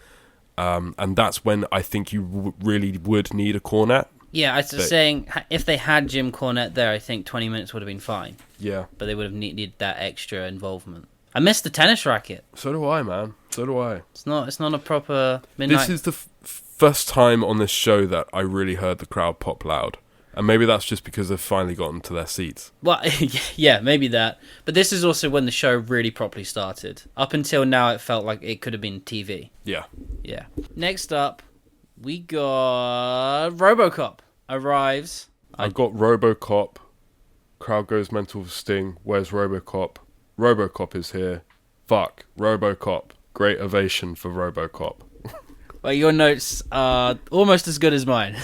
and that's when I think you really would need a Cornette. Yeah, I was saying, if they had Jim Cornette there, I think 20 minutes would have been fine. Yeah. But they would have needed that extra involvement. I missed the tennis racket. So do I, man. So do I. It's not a proper midnight... This is the first time on this show that I really heard the crowd pop loud. And maybe that's just because they've finally gotten to their seats. Well, yeah, maybe that. But this is also when the show really properly started. Up until now, it felt like it could have been TV. Yeah. Yeah. Next up, we got Robo Cop arrives. I've got Robo Cop. Crowd goes mental for Sting. Where's Robo Cop? Robo Cop is here. Fuck. Robo Cop. Great ovation for Robo Cop. Well, your notes are almost as good as mine.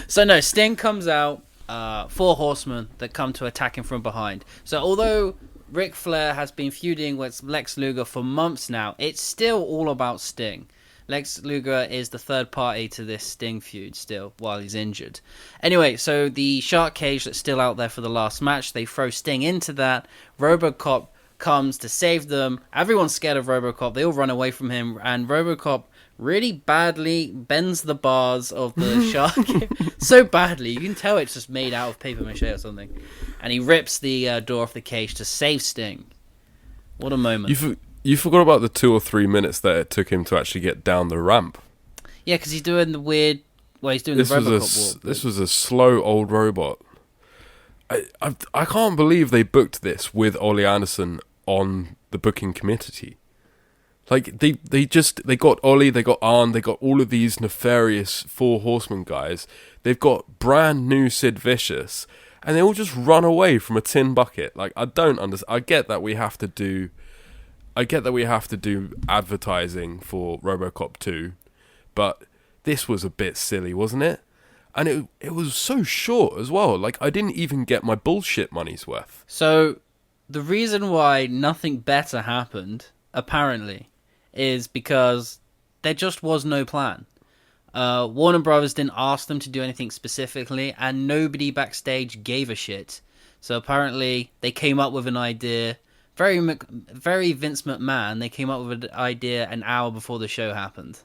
So no, Sting comes out. 4 horsemen that come to attack him from behind. So although Ric Flair has been feuding with Lex Luger for months now, it's still all about Sting. Lex Luger is the third party to this Sting feud still, while he's injured. Anyway, so the shark cage that's still out there for the last match, they throw Sting into that. RoboCop comes to save them. Everyone's scared of RoboCop. They all run away from him, and RoboCop really badly bends the bars of the shark so badly. You can tell it's just made out of paper mache or something. And he rips the door off the cage to save Sting. What a moment. You forgot about the 2 or 3 minutes that it took him to actually get down the ramp. Yeah, because he's doing the weird... Well, he's doing the RoboCop walk. This was a slow old robot. I can't believe they booked this with Ole Anderson on the booking committee. Like, they got Ole, they got Arn, they got all of these nefarious 4 horsemen guys. They've got brand new Sid Vicious, and they all just run away from a tin bucket. Like, I don't understand. I get that we have to do advertising for RoboCop 2, but this was a bit silly, wasn't it? And it was so short as well. Like, I didn't even get my bullshit money's worth. So, the reason why nothing better happened, apparently, is because there just was no plan. Warner Brothers didn't ask them to do anything specifically, and nobody backstage gave a shit. So apparently, they came up with an idea... Very Vince McMahon, they came up with an idea an hour before the show happened.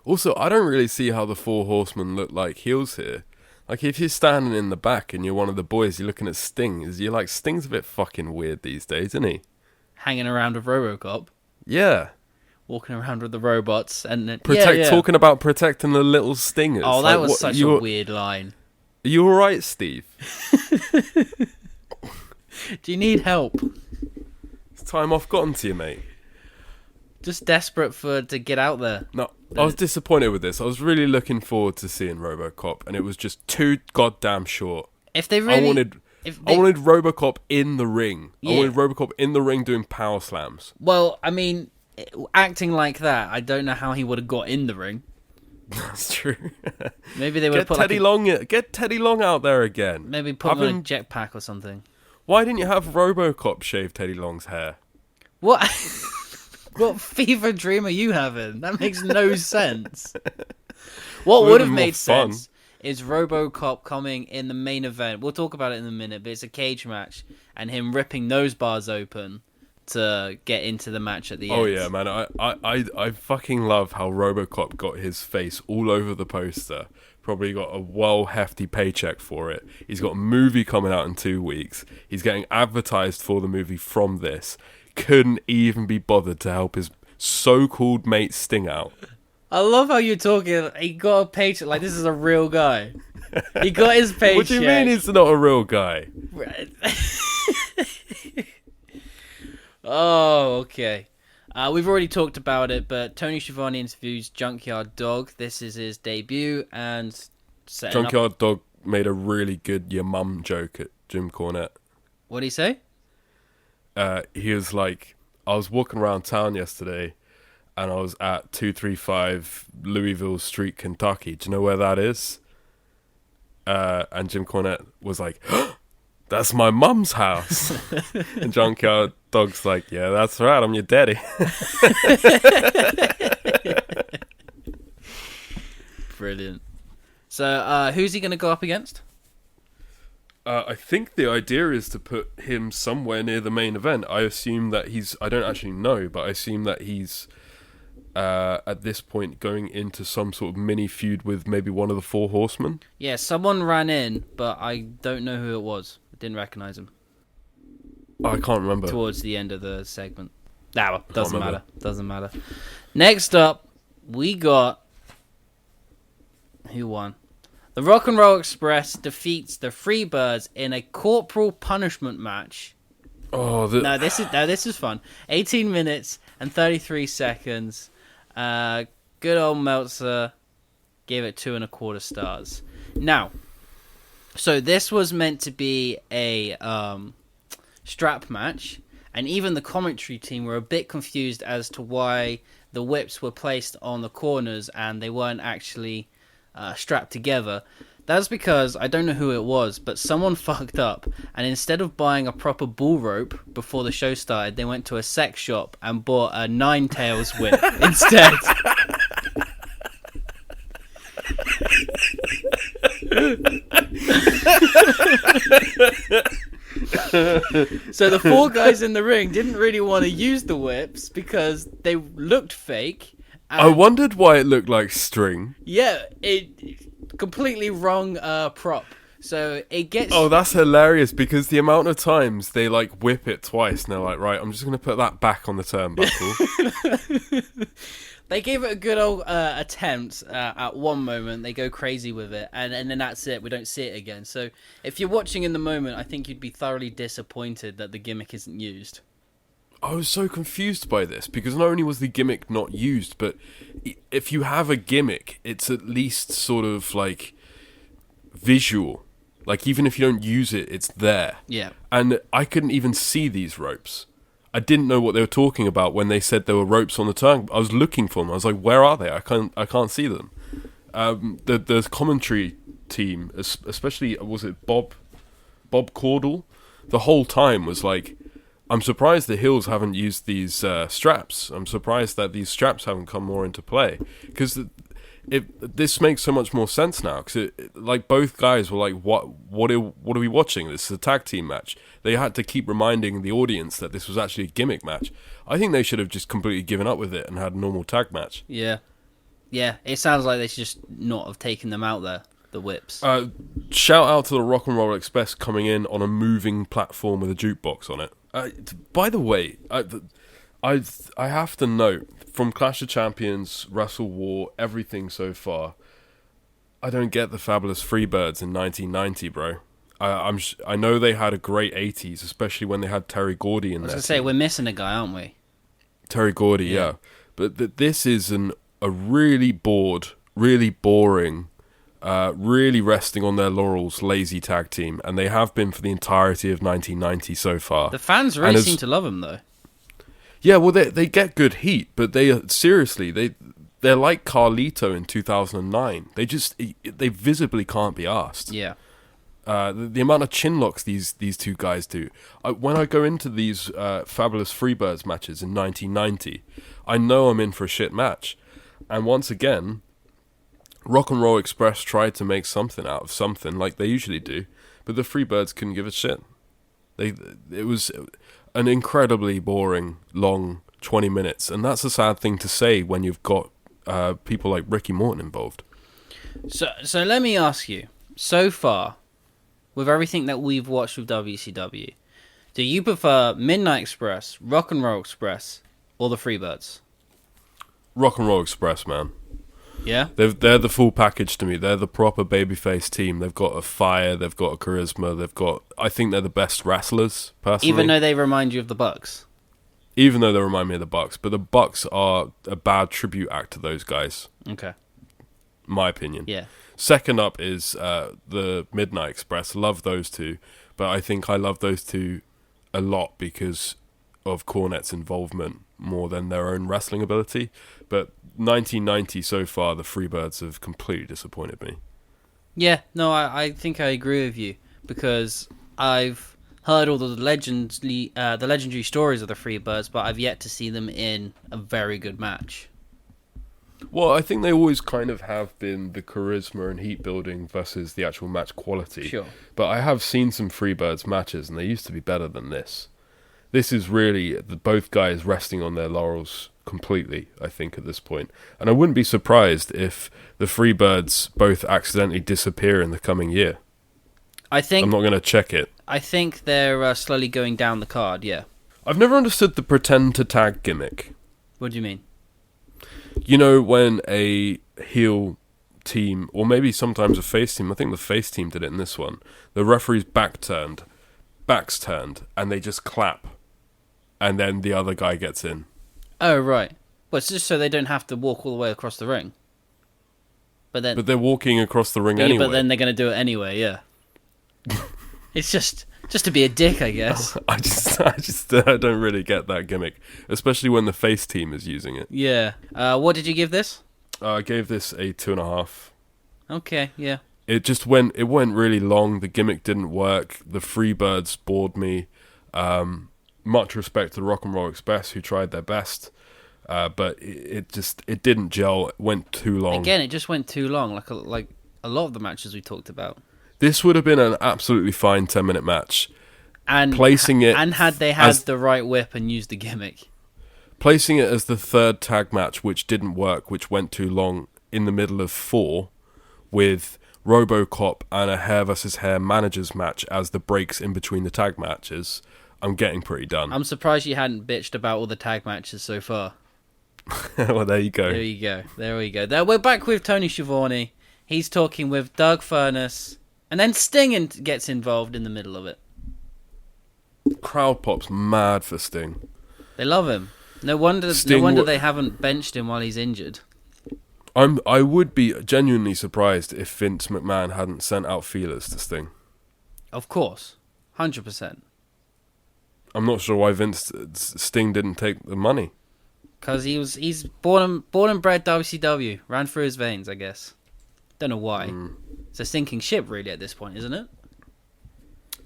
Also, I don't really see how the 4 horsemen look like heels here. Like, if you're standing in the back and you're one of the boys, you're looking at Sting, you're like, Sting's a bit fucking weird these days, isn't he? Hanging around with RoboCop. Yeah. Walking around with the robots. And Talking about protecting the little stingers. Oh, that was such a weird line. Are you alright, Steve? Do you need help? Time off gotten to you, mate? Just desperate to get out there. No, I was disappointed with this. I was really looking forward to seeing RoboCop, and it was just too goddamn short. If they really... I wanted RoboCop in the ring. Yeah. I wanted RoboCop in the ring doing power slams. Well, I mean, acting like that, I don't know how he would have got in the ring. That's true. Maybe they would have put Get Teddy Long out there again. Maybe put him on a jetpack or something. Why didn't you have RoboCop shave Teddy Long's hair? What? What fever dream are you having? That makes no sense. What would have made sense is RoboCop coming in the main event. We'll talk about it in a minute, but it's a cage match, and him ripping those bars open to get into the match at the end. Oh yeah, man! I fucking love how RoboCop got his face all over the poster. Probably got a well hefty paycheck for it. He's got a movie coming out in 2 weeks. He's getting advertised for the movie from this. Couldn't even be bothered to help his so-called mate Sting out. I love how you're talking. He got a paycheck like this is a real guy. He got his paycheck. What do you mean he's not a real guy? Oh, okay. We've already talked about it, but Tony Schiavone interviews Junkyard Dog. This is his debut, and Junkyard Dog made a really good "your mum" joke at Jim Cornette. What did he say? He was like, I was walking around town yesterday, and I was at 235 Louisville Street, Kentucky. Do you know where that is? And Jim Cornette was like, That's my mum's house. And Junkyard Dog's like, yeah, that's right, I'm your daddy. Brilliant. So, who's he going to go up against? I think the idea is to put him somewhere near the main event. I assume that I don't actually know, but I assume that he's, at this point, going into some sort of mini feud with maybe one of the Four Horsemen. Yeah, someone ran in, but I don't know who it was. I didn't recognise him. I can't remember. Towards the end of the segment. Well, doesn't matter. Doesn't matter. Next up, we got... Who won? The Rock and Roll Express defeats the Freebirds in a corporal punishment match. Oh, this is fun. 18 minutes and 33 seconds. Good old Meltzer gave it 2.25 stars. Now, so this was meant to be a strap match, and even the commentary team were a bit confused as to why the whips were placed on the corners and they weren't actually strapped together. That's because, I don't know who it was, but someone fucked up, and instead of buying a proper bull rope before the show started, they went to a sex shop and bought a Nine Tails whip instead. So the four guys in the ring didn't really want to use the whips because they looked fake. I wondered why it looked like string. Yeah, it completely wrong prop. So it gets... Oh, that's hilarious, because the amount of times they like whip it twice and they're like, right, I'm just going to put that back on the turnbuckle. They gave it a good old attempt at one moment. They go crazy with it, and then that's it. We don't see it again. So if you're watching in the moment, I think you'd be thoroughly disappointed that the gimmick isn't used. I was so confused by this, because not only was the gimmick not used, but if you have a gimmick, it's at least sort of like visual. Like, even if you don't use it, it's there. Yeah. And I couldn't even see these ropes. I didn't know what they were talking about when they said there were ropes on the turn. I was looking for them. I was like, where are they? I can't see them. The commentary team, especially, was it Bob Caudle? The whole time was like, I'm surprised the Hills haven't used these straps. I'm surprised that these straps haven't come more into play. Because this makes so much more sense now. Because like, both guys were like, what are we watching? This is a tag team match. They had to keep reminding the audience that this was actually a gimmick match. I think they should have just completely given up with it and had a normal tag match. Yeah. Yeah, it sounds like they should just not have taken them out there, the whips. Shout out to the Rock and Roll Express coming in on a moving platform with a jukebox on it. By the way, I have to note, from Clash of Champions, Wrestle War, everything so far, I don't get the Fabulous Freebirds in 1990, bro. I know they had a great 80s, especially when they had Terry Gordy in there. I was going to say, we're missing a guy, aren't we? Terry Gordy, yeah. But this is a really bored, really boring, really resting on their laurels, lazy tag team, and they have been for the entirety of 1990 so far. The fans really seem to love them, though. Yeah, well, they get good heat, but they're like Carlito in 2009. They visibly can't be asked. Yeah. The amount of chin locks these two guys do. When I go into these Fabulous Freebirds matches in 1990, I know I'm in for a shit match. And once again, Rock and Roll Express tried to make something out of something, like they usually do, but the Freebirds couldn't give a shit. It was an incredibly boring, long 20 minutes, and that's a sad thing to say when you've got people like Ricky Morton involved. So let me ask you, so far, with everything that we've watched with WCW, do you prefer Midnight Express, Rock and Roll Express, or the Freebirds? Rock and Roll Express, man. Yeah? They're the full package to me. They're the proper babyface team. They've got a fire, they've got a charisma, I think they're the best wrestlers, personally. Even though they remind you of the Bucks? Even though they remind me of the Bucks. But the Bucks are a bad tribute act to those guys. Okay. My opinion. Yeah. Second up is the Midnight Express. Love those two. But I think I love those two a lot because of Cornette's involvement more than their own wrestling ability. But 1990 so far, the Freebirds have completely disappointed me. Yeah, no, I think I agree with you because I've heard all the legendary stories of the Freebirds, but I've yet to see them in a very good match. Well, I think they always kind of have been the charisma and heat building versus the actual match quality. Sure. But I have seen some Freebirds matches, and they used to be better than this. This is really both guys resting on their laurels completely, I think, at this point. And I wouldn't be surprised if the Freebirds both accidentally disappear in the coming year. I'm not going to check it. I think they're slowly going down the card, yeah. I've never understood the pretend to tag gimmick. What do you mean? You know, when a heel team, or maybe sometimes a face team, I think the face team did it in this one, the referee's back's turned, and they just clap, and then the other guy gets in. Oh, right. Well, it's just so they don't have to walk all the way across the ring. But they're walking across the ring anyway. But then they're going to do it anyway, yeah. It's just to be a dick, I guess. I don't really get that gimmick, especially when the face team is using it. Yeah. What did you give this? I gave this a 2.5. Okay, yeah. It went really long. The gimmick didn't work. The Freebirds bored me. Much respect to Rock and Roll Express, who tried their best, but it didn't gel. It went too long. Again, it just went too long, like a lot of the matches we talked about. This would have been an absolutely fine 10-minute match. And had they had the right whip and used the gimmick. Placing it as the third tag match, which didn't work, which went too long, in the middle of 4, with Robo Cop and a hair versus hair managers match as the breaks in between the tag matches, I'm getting pretty done. I'm surprised you hadn't bitched about all the tag matches so far. Well, there you go. There we go. We're back with Tony Schiavone. He's talking with Doug Furnas. And then Sting gets involved in the middle of it. Crowd pop's mad for Sting. They love him. No wonder they haven't benched him while he's injured. I would be genuinely surprised if Vince McMahon hadn't sent out feelers to Sting. Of course. 100%. I'm not sure why Sting didn't take the money. Because he's born and bred WCW. Ran through his veins, I guess. Don't know why. It's a sinking ship, really, at this point, isn't it?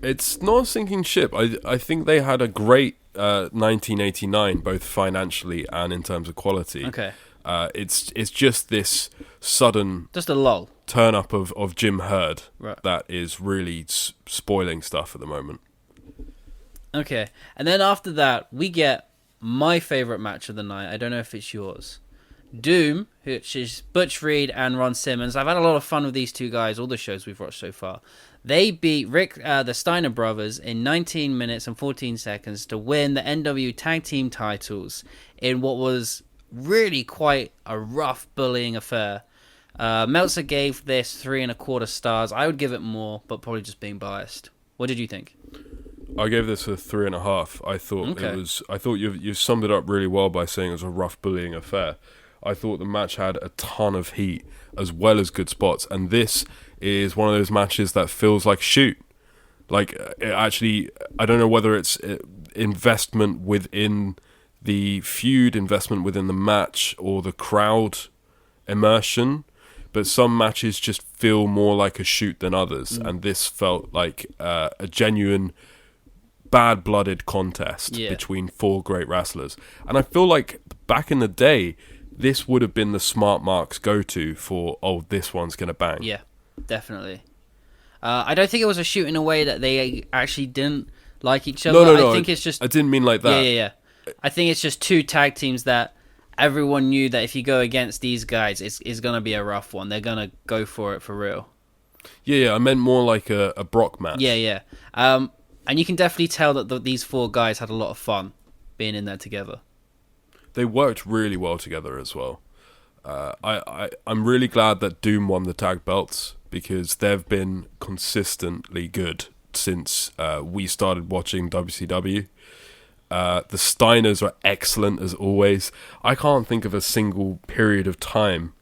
It's not a sinking ship. I think they had a great 1989, both financially and in terms of quality. Okay. It's just this sudden... Just a lull. ...turn up of Jim Herd right. That is really spoiling stuff at the moment. Okay. And then after that, we get my favourite match of the night. I don't know if it's yours. Doom, which is Butch Reed and Ron Simmons. I've had a lot of fun with these two guys, all the shows we've watched so far. They beat the Steiner brothers in 19 minutes and 14 seconds to win the NW Tag Team titles in what was really quite a rough bullying affair. Meltzer gave this 3.25 stars. I would give it more, but probably just being biased. What did you think? I gave this a 3.5. I thought it was. I thought you summed it up really well by saying it was a rough bullying affair. I thought the match had a ton of heat as well as good spots, and this is one of those matches that feels like shoot. Like, actually, I don't know whether it's investment within the feud, investment within the match, or the crowd immersion, but some matches just feel more like a shoot than others, and this felt like a genuine bad-blooded contest between 4 great wrestlers. And I feel like back in the day, this would have been the smart marks go-to for, this one's going to bang. Yeah, definitely. I don't think it was a shoot in a way that they actually didn't like each other. No, I think it's just... I didn't mean like that. Yeah. I think it's just 2 tag teams that everyone knew that if you go against these guys, it's going to be a rough one. They're going to go for it for real. Yeah, I meant more like a Brock match. Yeah. And you can definitely tell that these 4 guys had a lot of fun being in there together. They worked really well together as well. I'm really glad that Doom won the tag belts because they've been consistently good since we started watching WCW. The Steiners are excellent as always. I can't think of a single period of time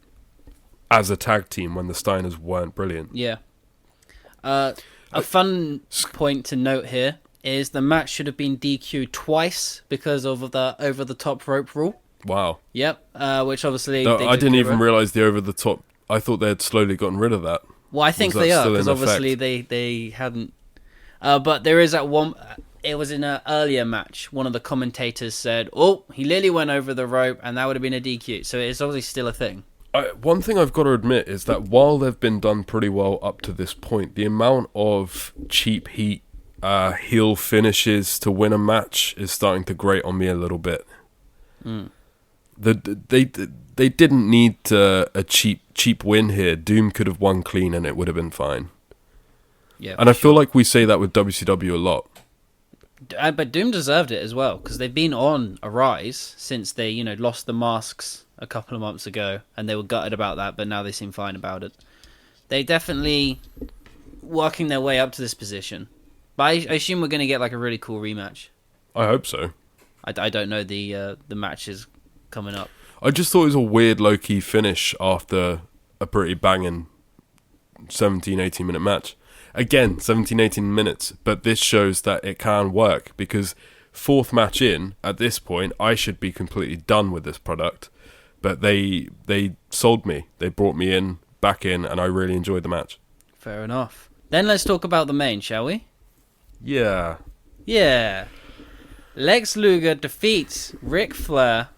as a tag team when the Steiners weren't brilliant. Yeah. A fun point to note here is the match should have been DQ'd twice because of the over-the-top rope rule. Wow. Yep, which obviously... No, I didn't even realise the over-the-top... I thought they had slowly gotten rid of that. Well, I think they are, because obviously they hadn't... But there is that one. It was in an earlier match. One of the commentators said, "Oh, he literally went over the rope, and that would have been a DQ." So it's obviously still a thing. One thing I've got to admit is that while they've been done pretty well up to this point, the amount of cheap heat heel finishes to win a match is starting to grate on me a little bit. They didn't need a cheap win here. Doom could have won clean and it would have been fine. Yeah, and I feel like we say that with WCW a lot. But Doom deserved it as well, because they've been on a rise since they, lost the masks a couple of months ago, and they were gutted about that, but now they seem fine about it. They definitely working their way up to this position. But I assume we're going to get like a really cool rematch. I hope so. I don't know the matches coming up. I just thought it was a weird low-key finish after a pretty banging 17, 18-minute match. Again, 17, 18 minutes, but this shows that it can work, because fourth match in, at this point, I should be completely done with this product. But they sold me. They brought me back in, and I really enjoyed the match. Fair enough. Then let's talk about the main, shall we? Yeah. Yeah. Lex Luger defeats Ric Flair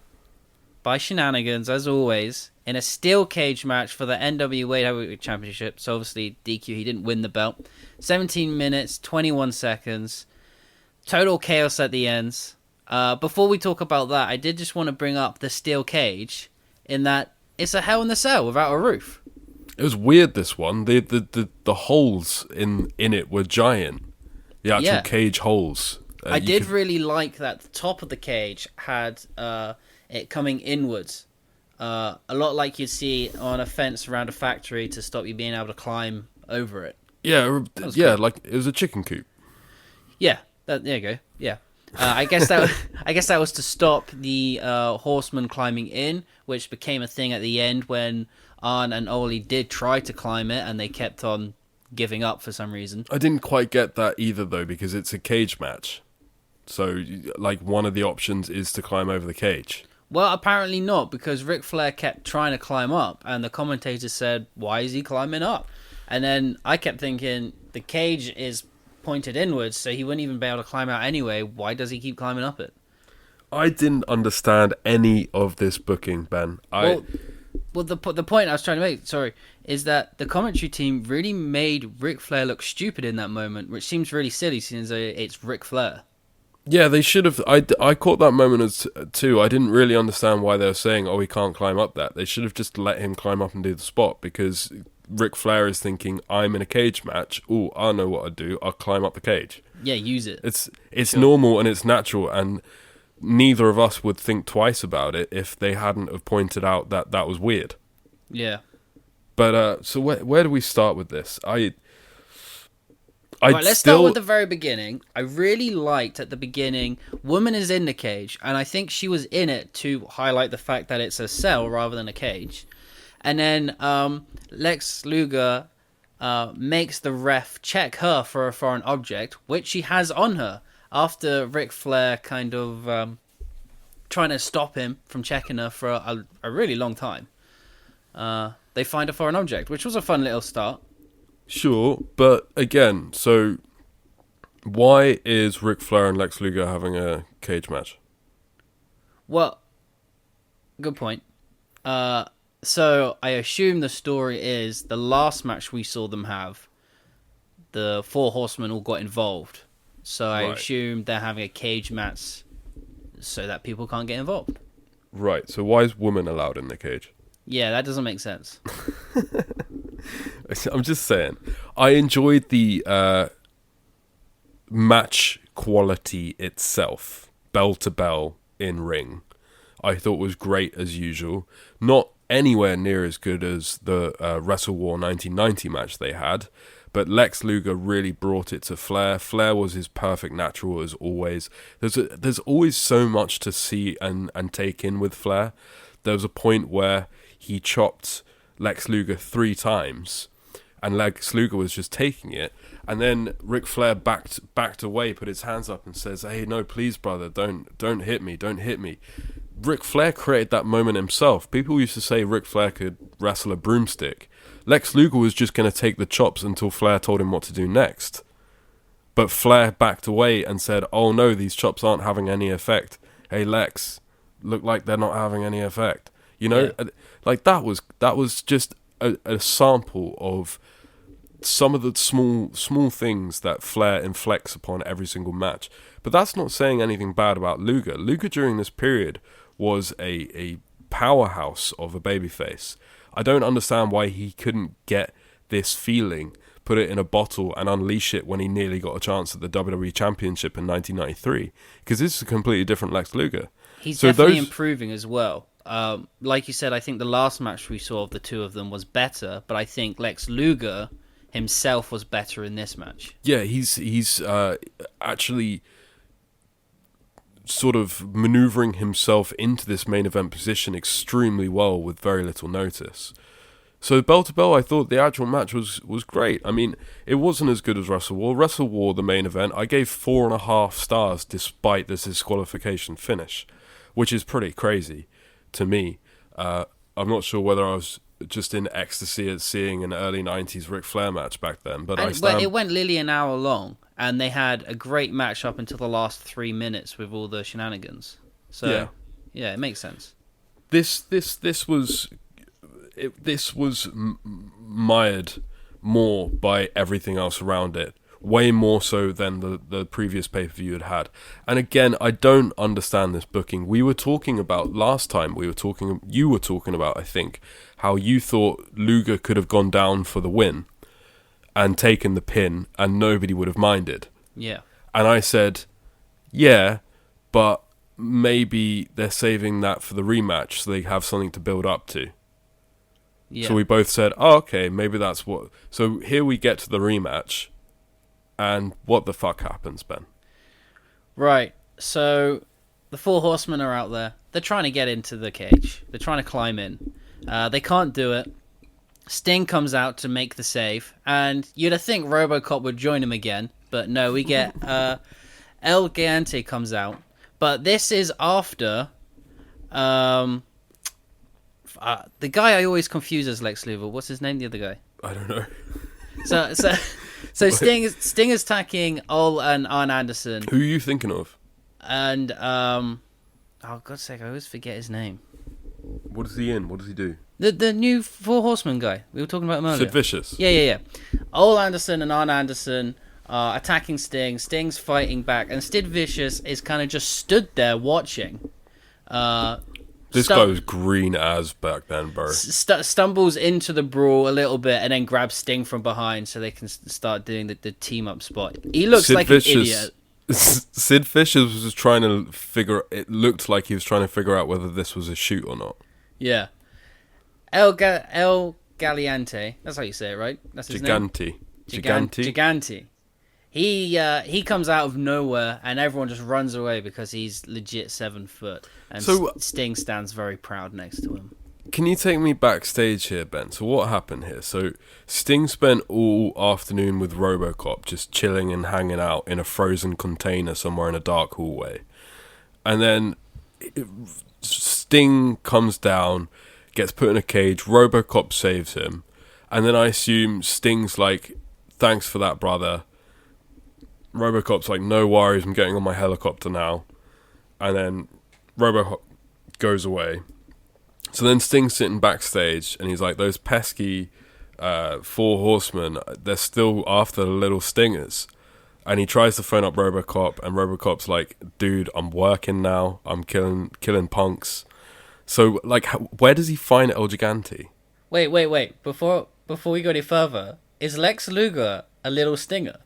by shenanigans, as always, in a steel cage match for the NWA Heavyweight Championship. So obviously DQ, he didn't win the belt. 17 minutes, 21 seconds. Total chaos at the ends. Before we talk about that, I did just want to bring up the steel cage, in that it's a Hell in a Cell without a roof. It was weird, this one. The holes in it were giant. The actual cage holes. I did really like that the top of the cage had it coming inwards. A lot like you'd see on a fence around a factory to stop you being able to climb over it. Yeah, cool. Like it was a chicken coop. Yeah, there you go. Yeah, I guess that was to stop the horsemen climbing in, which became a thing at the end when Arn and Ole did try to climb it, and they kept on giving up for some reason. I didn't quite get that either, though, because it's a cage match. So, like, one of the options is to climb over the cage. Well, apparently not, because Ric Flair kept trying to climb up, and the commentator said, "Why is he climbing up?" And then I kept thinking, the cage is pointed inwards, so he wouldn't even be able to climb out anyway. Why does he keep climbing up it? I didn't understand any of this booking, Ben. Well, the point I was trying to make, is that the commentary team really made Ric Flair look stupid in that moment, which seems really silly since it's Ric Flair. Yeah, they should have. I caught that moment as too. I didn't really understand why they were saying, "Oh, he can't climb up that." They should have just let him climb up and do the spot, because Ric Flair is thinking, "I'm in a cage match. Oh, I know what I'd do. I'll climb up the cage." Yeah, use it. It's normal and it's natural, and neither of us would think twice about it if they hadn't have pointed out that was weird. Yeah. But so where do we start with this? Let's start with the very beginning. I really liked at the beginning, woman is in the cage, and I think she was in it to highlight the fact that it's a cell rather than a cage. And then Lex Luger makes the ref check her for a foreign object, which she has on her, after Ric Flair kind of trying to stop him from checking her for a really long time. They find a foreign object, which was a fun little start. Sure, but again, so why is Ric Flair and Lex Luger having a cage match? Well, good point. So I assume the story is the last match we saw them have, the Four Horsemen all got involved. So I assume they're having a cage match so that people can't get involved. Right, so why is woman allowed in the cage? Yeah, that doesn't make sense. I'm just saying. I enjoyed the match quality itself, bell to bell in ring. I thought was great as usual. Not anywhere near as good as the Wrestle War 1990 match they had, but Lex Luger really brought it to Flair. Flair was his perfect natural as always. There's always so much to see and take in with Flair. There was a point where he chopped Lex Luger 3 times, and Lex Luger was just taking it, and then Ric Flair backed away, put his hands up and says, "Hey, no, please, brother, don't hit me, don't hit me." Ric Flair created that moment himself. People used to say Ric Flair could wrestle a broomstick. Lex Luger was just going to take the chops until Flair told him what to do next. But Flair backed away and said, "Oh no, these chops aren't having any effect. Hey Lex, look like they're not having any effect." You know, like that was just a sample of some of the small things that Flair inflects upon every single match. But that's not saying anything bad about Luger. Luger during this period was a powerhouse of a babyface. I don't understand why he couldn't get this feeling, put it in a bottle and unleash it when he nearly got a chance at the WWE Championship in 1993. Because this is a completely different Lex Luger. He's definitely improving as well. Like you said, I think the last match we saw of the two of them was better, but I think Lex Luger himself was better in this match. Yeah, he's actually sort of maneuvering himself into this main event position extremely well with very little notice. So bell to bell, I thought the actual match was great. I mean, it wasn't as good as Wrestle War. Wrestle War, the main event, I gave 4.5 stars despite this disqualification finish, which is pretty crazy to me. I'm not sure whether I was just in ecstasy at seeing an early 90s Ric Flair match back then. But it went nearly an hour long, and they had a great match up until the last 3 minutes with all the shenanigans. So, yeah it makes sense. This was mired more by everything else around it, way more so than the previous pay-per-view had. And again, I don't understand this booking. We were talking about last time, you were talking about, I think, how you thought Luger could have gone down for the win and taken the pin and nobody would have minded. Yeah. And I said, yeah, but maybe they're saving that for the rematch so they have something to build up to. Yeah. So we both said, oh, okay, maybe that's what... So here we get to the rematch, and what the fuck happens, Ben? Right, so the Four Horsemen are out there. They're trying to get into the cage. They're trying to climb in. They can't do it. Sting comes out to make the save, and you'd think Robo Cop would join him again, but no, we get El Gigante comes out. But this is after... the guy I always confuse as Lex Luger. What's his name? The other guy. I don't know. So Sting is attacking Ole and Arn Anderson. Who are you thinking of? And oh God's sake, I always forget his name. What is he in? What does he do? The new Four Horsemen guy. We were talking about him earlier. Sid Vicious. Yeah. Ole Anderson and Arn Anderson are attacking Sting. Sting's fighting back, and Sid Vicious is kind of just stood there watching. This guy was green as back then, bro. Stumbles into the brawl a little bit and then grabs Sting from behind so they can start doing the team up spot. He looks like an idiot. Sid Vicious was trying to it looked like he was trying to figure out whether this was a shoot or not. Yeah. El Gigante, that's how you say it, right? That's his name? Gigante. He comes out of nowhere and everyone just runs away because he's legit 7 foot. And so, Sting stands very proud next to him. Can you take me backstage here, Ben? So what happened here? So Sting spent all afternoon with Robo Cop just chilling and hanging out in a frozen container somewhere in a dark hallway. And then Sting comes down, gets put in a cage, Robo Cop saves him. And then I assume Sting's like, thanks for that, brother. Robocop's like, no worries, I'm getting on my helicopter now. And then Robocop goes away. So then Sting's sitting backstage, and he's like, those pesky Four Horsemen, they're still after the little stingers. And he tries to phone up Robocop, and Robocop's like, dude, I'm working now. I'm killing punks. So, like, where does he find El Gigante? Wait. Before we go any further, is Lex Luger a little stinger?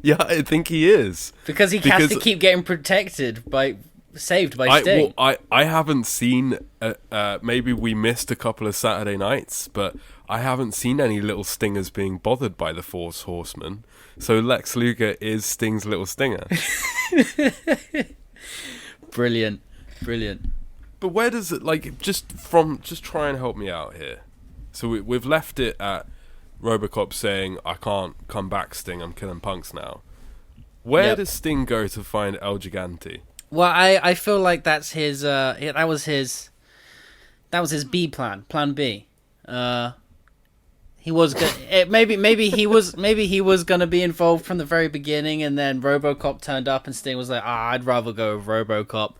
Yeah, I think he is. Because he has to keep getting saved by Sting. I haven't seen, maybe we missed a couple of Saturday nights, but I haven't seen any little stingers being bothered by the Four Horsemen. So Lex Luger is Sting's little stinger. Brilliant. But where does it, like, just try and help me out here. So we've left it at Robocop saying, I can't come back, Sting, I'm killing punks now. Where does Sting go to find El Gigante? Well, I feel like that's his that was his B plan B. He was maybe he was gonna be involved from the very beginning, and then RoboCop turned up, and Sting was like, I'd rather go with RoboCop,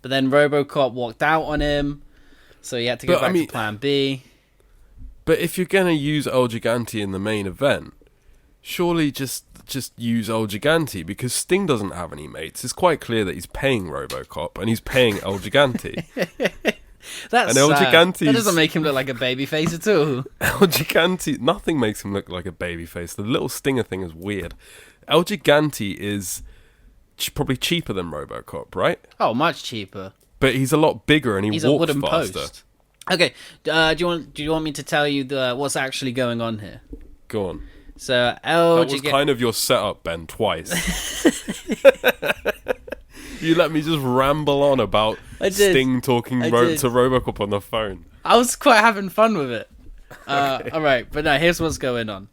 but then RoboCop walked out on him, so he had to go back to Plan B. But if you're gonna use El Gigante in the main event, surely just use El Gigante, because Sting doesn't have any mates. It's quite clear that he's paying RoboCop and he's paying El Gigante. That's and El sad. Gigante's... That doesn't make him look like a babyface at all. El Gigante, nothing makes him look like a babyface. The little stinger thing is weird. El Gigante is probably cheaper than RoboCop, right? Oh, much cheaper. But he's a lot bigger and he's a walks wooden faster. Post. Okay, do you want me to tell you what's actually going on here? Go on. So that was kind of your setup, Ben, twice. You let me just ramble on about Sting talking to RoboCop on the phone. I was quite having fun with it. Okay. All right, but now here's what's going on.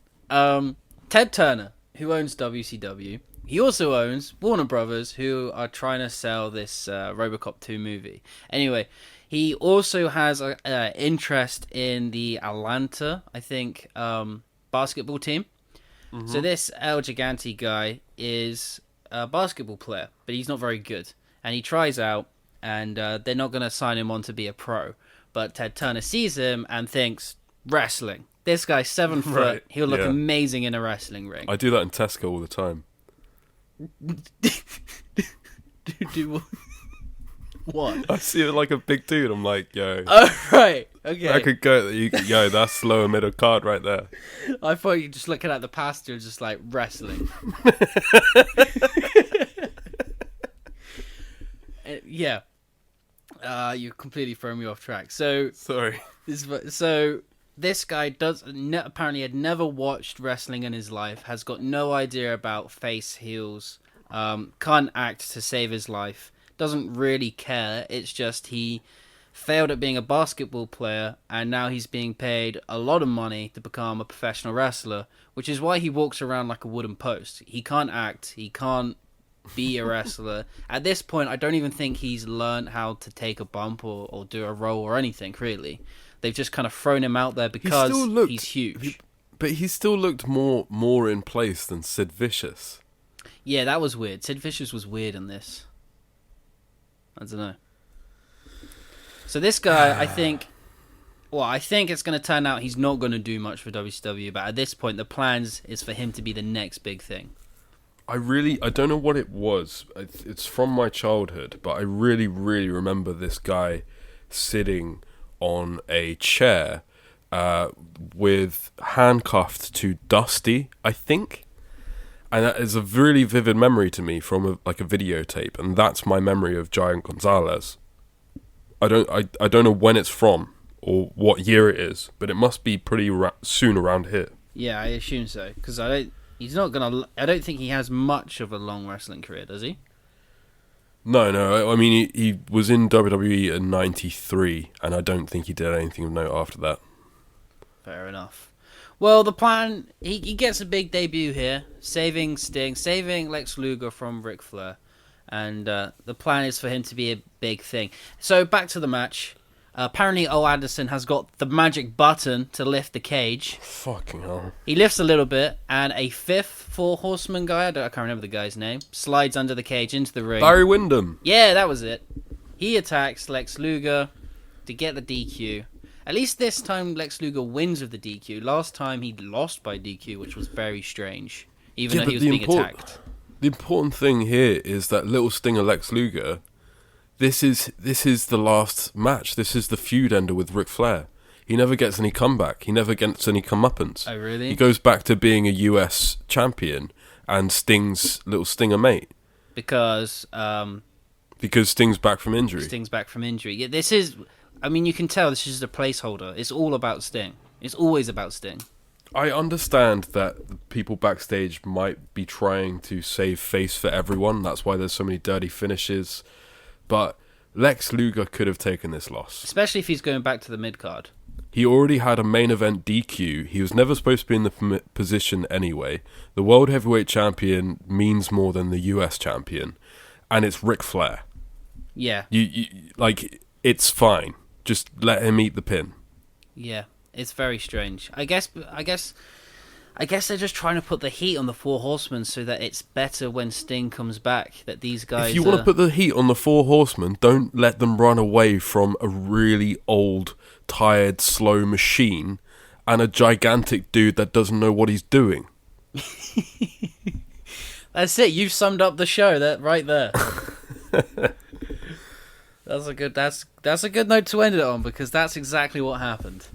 Ted Turner, who owns WCW, he also owns Warner Brothers, who are trying to sell this RoboCop 2 movie. Anyway, he also has an interest in the Atlanta, I think, basketball team. Mm-hmm. So this El Gigante guy is a basketball player, but he's not very good. And he tries out, and they're not going to sign him on to be a pro. But Ted Turner sees him and thinks, wrestling. This guy's 7 foot. Right. He'll look amazing in a wrestling ring. I do that in Tesco all the time. do what? I see it like a big dude. I'm like, yo. Oh, right. Okay. I could go, yo, that's lower middle card right there. I thought you were just looking at the pasture, just like wrestling. Yeah. You're completely throwing me off track. So sorry. This guy apparently had never watched wrestling in his life, has got no idea about face heels, can't act to save his life, doesn't really care. It's just he failed at being a basketball player, and now he's being paid a lot of money to become a professional wrestler, which is why he walks around like a wooden post. He can't act, he can't be a wrestler. At this point, I don't even think he's learned how to take a bump or do a roll or anything, really. They've just kind of thrown him out there because he's huge. But he still looked more in place than Sid Vicious. Yeah, that was weird. Sid Vicious was weird in this. I don't know. So this guy, I think it's going to turn out he's not going to do much for WCW, but at this point, the plans is for him to be the next big thing. I don't know what it was. It's from my childhood, but I really, really remember this guy sitting on a chair with handcuffed to Dusty, I think. And that is a really vivid memory to me from a videotape, and that's my memory of Giant Gonzalez. I don't know when it's from or what year it is, but it must be pretty soon around here. Yeah, I assume so, because I don't think he has much of a long wrestling career, does he? No. I mean, he was in WWE in '93, and I don't think he did anything of note after that. Fair enough. Well, the plan, he gets a big debut here, saving Sting, saving Lex Luger from Ric Flair, and the plan is for him to be a big thing. So, back to the match. Apparently, O. Anderson has got the magic button to lift the cage. Fucking hell. He lifts a little bit, and a fifth Four Horsemen guy, I can't remember the guy's name, slides under the cage into the ring. Barry Windham. Yeah, that was it. He attacks Lex Luger to get the DQ. At least this time, Lex Luger wins with the DQ. Last time, he lost by DQ, which was very strange, even though he was being attacked. The important thing here is that little stinger Lex Luger... This is the last match. This is the feud ender with Ric Flair. He never gets any comeback. He never gets any comeuppance. Oh, really? He goes back to being a US champion and Sting's little stinger mate. Because Sting's back from injury. Yeah, this is... I mean, you can tell this is just a placeholder. It's all about Sting. It's always about Sting. I understand that people backstage might be trying to save face for everyone. That's why there's so many dirty finishes. But Lex Luger could have taken this loss. Especially if he's going back to the mid-card. He already had a main event DQ. He was never supposed to be in the position anyway. The World Heavyweight Champion means more than the US Champion. And it's Ric Flair. Yeah. You it's fine. Just let him eat the pin. Yeah. It's very strange. I guess they're just trying to put the heat on the Four Horsemen so that it's better when Sting comes back. That these guys. If you want to put the heat on the Four Horsemen, don't let them run away from a really old, tired, slow machine and a gigantic dude that doesn't know what he's doing. That's it. You've summed up the show. That right there. That's a good note to end it on, because that's exactly what happened.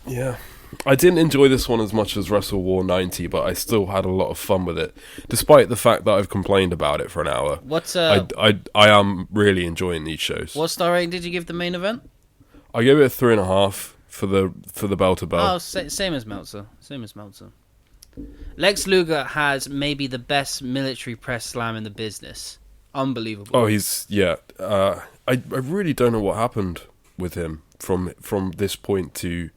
Yeah. I didn't enjoy this one as much as Wrestle War 90, but I still had a lot of fun with it, despite the fact that I've complained about it for an hour. I am really enjoying these shows. What star rating did you give the main event? I gave it a 3.5 for the bell to bell. Oh, same as Meltzer. Lex Luger has maybe the best military press slam in the business. Unbelievable. Oh, I really don't know what happened with him from this point to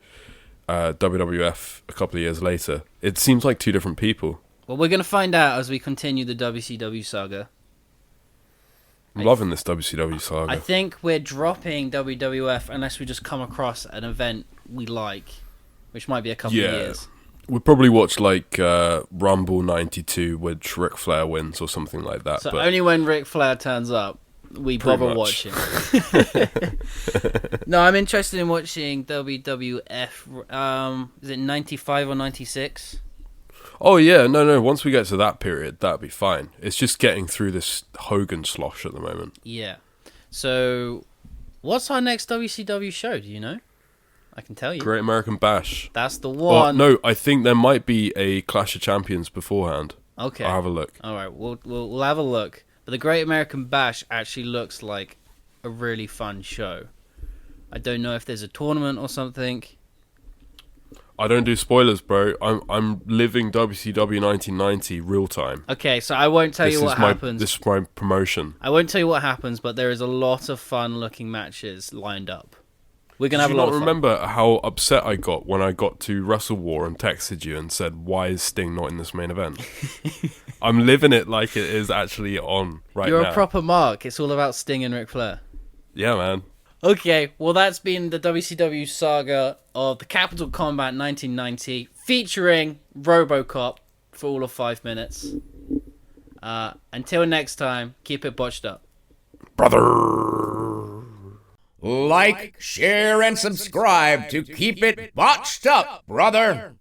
WWF a couple of years later. It seems like two different people. Well, we're going to find out as we continue the WCW saga. I'm loving this WCW saga. I think we're dropping WWF unless we just come across an event we like, which might be a couple of years. We'll probably watch like Rumble 92, which Ric Flair wins or something like that. So only when Ric Flair turns up, we bother watching. No, I'm interested in watching WWF. Is it 95 or 96? Oh yeah, no. Once we get to that period, that'd be fine. It's just getting through this Hogan slosh at the moment. Yeah. So, what's our next WCW show? Do you know? I can tell you. Great American Bash. That's the one. No, I think there might be a Clash of Champions beforehand. Okay. I'll have a look. All right, we'll have a look. But the Great American Bash actually looks like a really fun show. I don't know if there's a tournament or something. I don't do spoilers, bro. I'm living WCW 1990 real time. Okay, so I won't tell you what happens. This is my promotion. I won't tell you what happens, but there is a lot of fun-looking matches lined up. We're gonna have a lot of fun. Remember how upset I got when I got to Wrestle War and texted you and said, "Why is Sting not in this main event?" I'm living it like it is actually on right now. You're a proper mark. It's all about Sting and Ric Flair. Yeah, man. Okay, well that's been the WCW saga of the Capital Combat 1990, featuring Robo Cop for all of 5 minutes. Until next time, keep it botched up. Brother! Like, share, and subscribe to keep it botched up, brother.